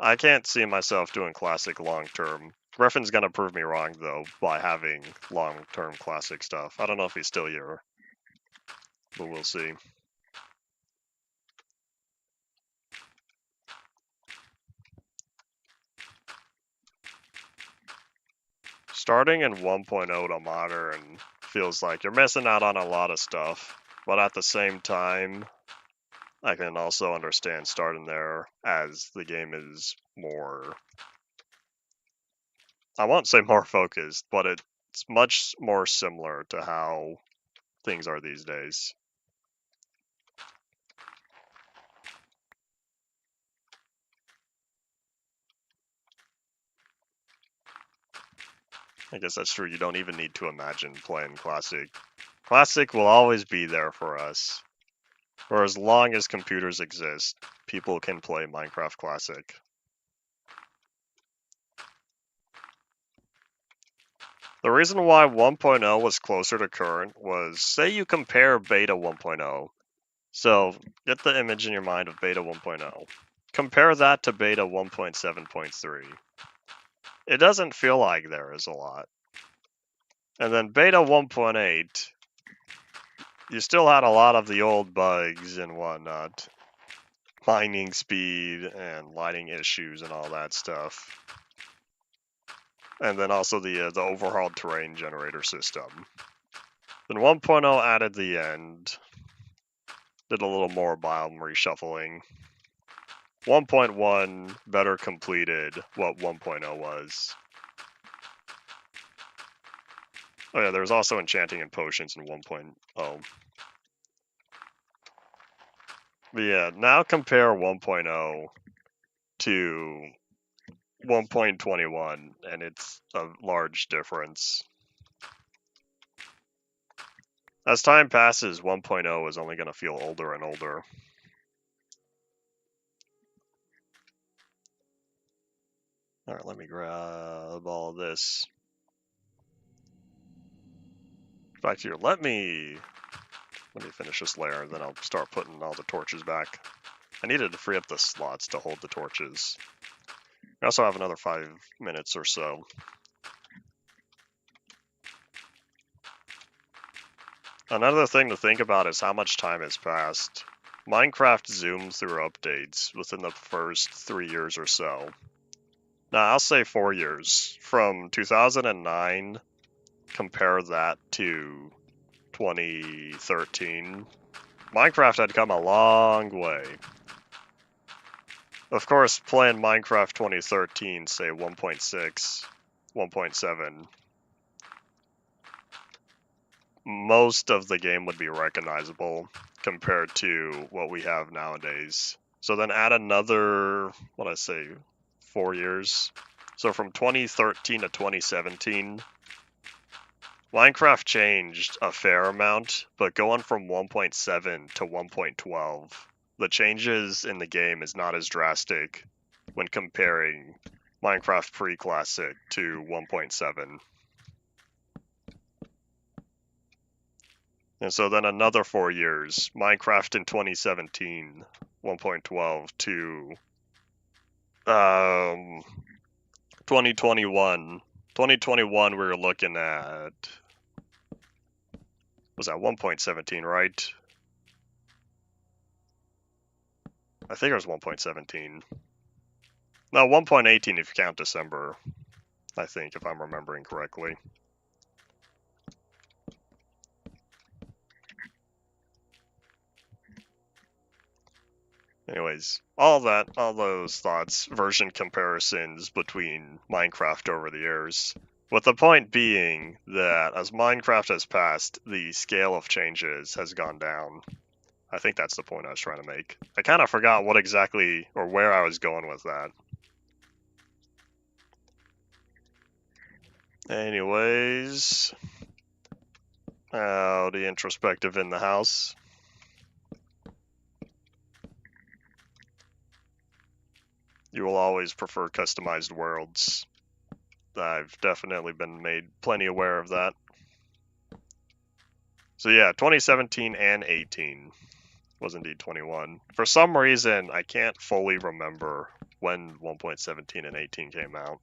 I can't see myself doing classic long term. Griffin's gonna prove me wrong though by having long term classic stuff. I don't know if he's still here, but we'll see. Starting in 1.0 to modern feels like you're missing out on a lot of stuff, but at the same time, I can also understand starting there as the game is more, I won't say more focused, but it's much more similar to how things are these days. I guess that's true. You don't even need to imagine playing Classic. Classic will always be there for us. For as long as computers exist, people can play Minecraft Classic. The reason why 1.0 was closer to current was, say you compare beta 1.0. So, get the image in your mind of beta 1.0. compare that to beta 1.7.3. It doesn't feel like there is a lot. And then beta 1.8, you still had a lot of the old bugs and whatnot. Mining speed and lighting issues and all that stuff. And then also the overhauled terrain generator system. Then 1.0 added the end. Did a little more biome reshuffling. 1.1 better completed what 1.0 was. Oh yeah, there's also enchanting and potions in 1.0. But yeah, now compare 1.0 to 1.21, and it's a large difference. As time passes, 1.0 is only going to feel older and older. Alright, let me grab all of this. In fact, here, let me finish this layer, and then I'll start putting all the torches back. I needed to free up the slots to hold the torches. We also have another 5 minutes or so. Another thing to think about is how much time has passed. Minecraft zoomed through updates within the first 3 years or so. Now, I'll say 4 years. From 2009, compare that to 2013. Minecraft had come a long way. Of course, playing Minecraft 2013, say 1.6, 1.7, most of the game would be recognizable compared to what we have nowadays. So then add another, 4 years. So from 2013 to 2017, Minecraft changed a fair amount, but going from 1.7 to 1.12, the changes in the game is not as drastic when comparing Minecraft pre-classic to 1.7. And so then another 4 years, Minecraft in 2017, 1.12 to 2021. 2021 we were looking at, was that 1.17, right? I think it was 1.17. No, 1.18 if you count December, I think, if I'm remembering correctly. Anyways, all those thoughts, version comparisons between Minecraft over the years. With the point being that as Minecraft has passed, the scale of changes has gone down. I think that's the point I was trying to make. I kind of forgot what exactly, or where I was going with that. Anyways, the introspective in the house. You will always prefer customized worlds. I've definitely been made plenty aware of that. So yeah, 2017 and 18 was indeed 21. For some reason, I can't fully remember when 1.17 and 18 came out.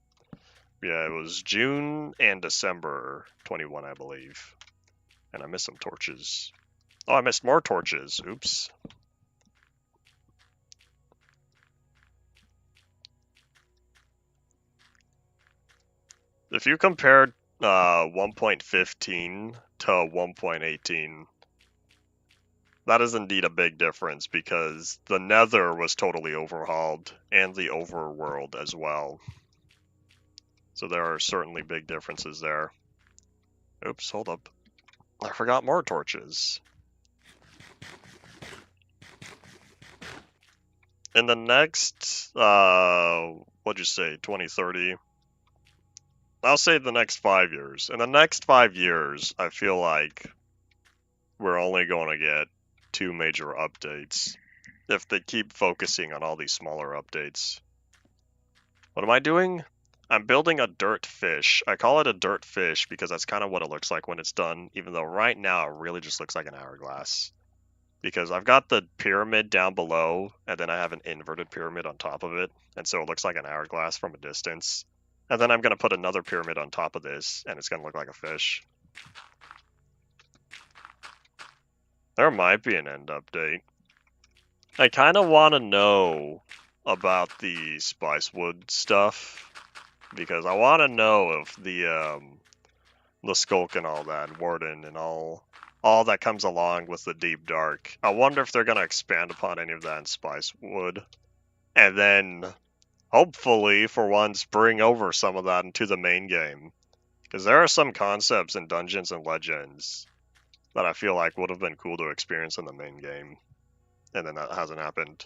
Yeah, it was June and December 21, I believe. And I missed some torches. Oh, I missed more torches. Oops. If you compared 1.15 to 1.18, that is indeed a big difference because the Nether was totally overhauled and the overworld as well. So there are certainly big differences there. Oops, hold up. I forgot more torches. In the next, what'd you say, 2030? I'll say the next 5 years. In the next 5 years, I feel like we're only going to get 2 major updates if they keep focusing on all these smaller updates. What am I doing? I'm building a dirt fish. I call it a dirt fish because that's kind of what it looks like when it's done, even though right now it really just looks like an hourglass. because I've got the pyramid down below, and then I have an inverted pyramid on top of it, and so it looks like an hourglass from a distance. And then I'm going to put another pyramid on top of this, and it's going to look like a fish. There might be an end update. I kind of want to know about the Spicewood stuff, because I want to know if the Skulk and all that, Warden and all that comes along with the Deep Dark. I wonder if they're going to expand upon any of that in Spicewood. And then, hopefully, for once, bring over some of that into the main game. Because there are some concepts in Dungeons and Legends that I feel like would have been cool to experience in the main game. And then that hasn't happened.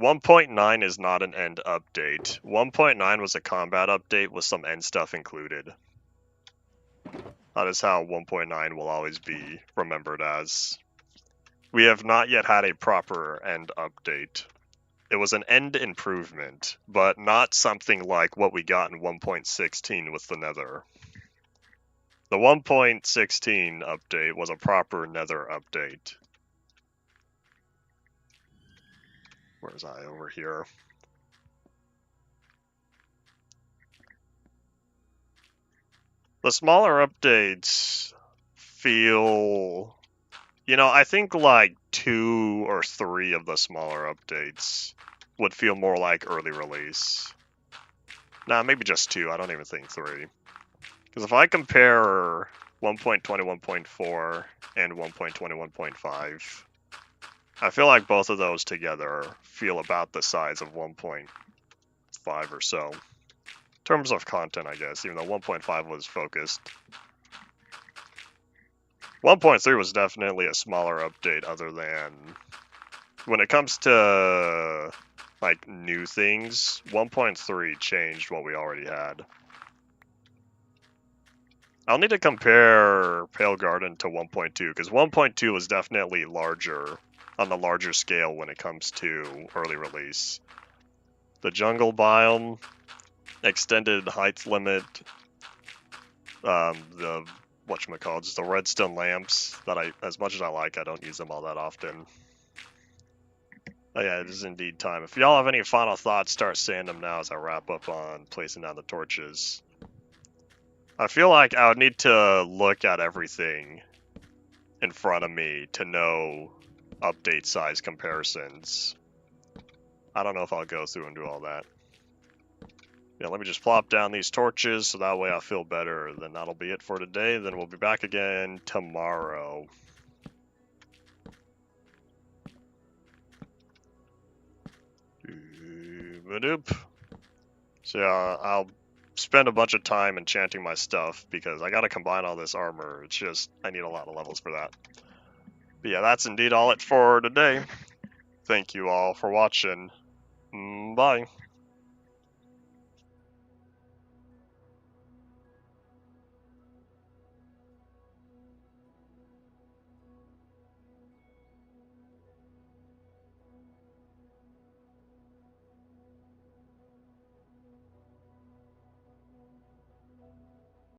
1.9 is not an end update. 1.9 was a combat update with some end stuff included. That is how 1.9 will always be remembered as. We have not yet had a proper end update. It was an end improvement, but not something like what we got in 1.16 with the Nether. The 1.16 update was a proper Nether update. Where's I over here? The smaller updates feel... You know, I think like 2 or 3 of the smaller updates would feel more like early release. Nah, maybe just 2. I don't even think 3. Because if I compare 1.20, 1.4, and 1.21.5, I feel like both of those together feel about the size of 1.5 or so. In terms of content, I guess, even though 1.5 was focused. 1.3 was definitely a smaller update other than... When it comes to, like, new things, 1.3 changed what we already had. I'll need to compare Pale Garden to 1.2, because 1.2 was definitely larger, on the larger scale when it comes to early release. The jungle biome, extended height limit, the whatchamacallits, the redstone lamps, that as much as I like, I don't use them all that often. Oh yeah, it is indeed time. If y'all have any final thoughts, start saying them now as I wrap up on placing down the torches. I feel like I would need to look at everything in front of me to know update size comparisons. I don't know if I'll go through and do all that. Yeah, let me just plop down these torches so that way I feel better. Then that'll be it for today. Then we'll be back again tomorrow. So yeah, I'll spend a bunch of time enchanting my stuff because I gotta combine all this armor. It's just, I need a lot of levels for that. But yeah, that's indeed all it for today. Thank you all for watching. Bye.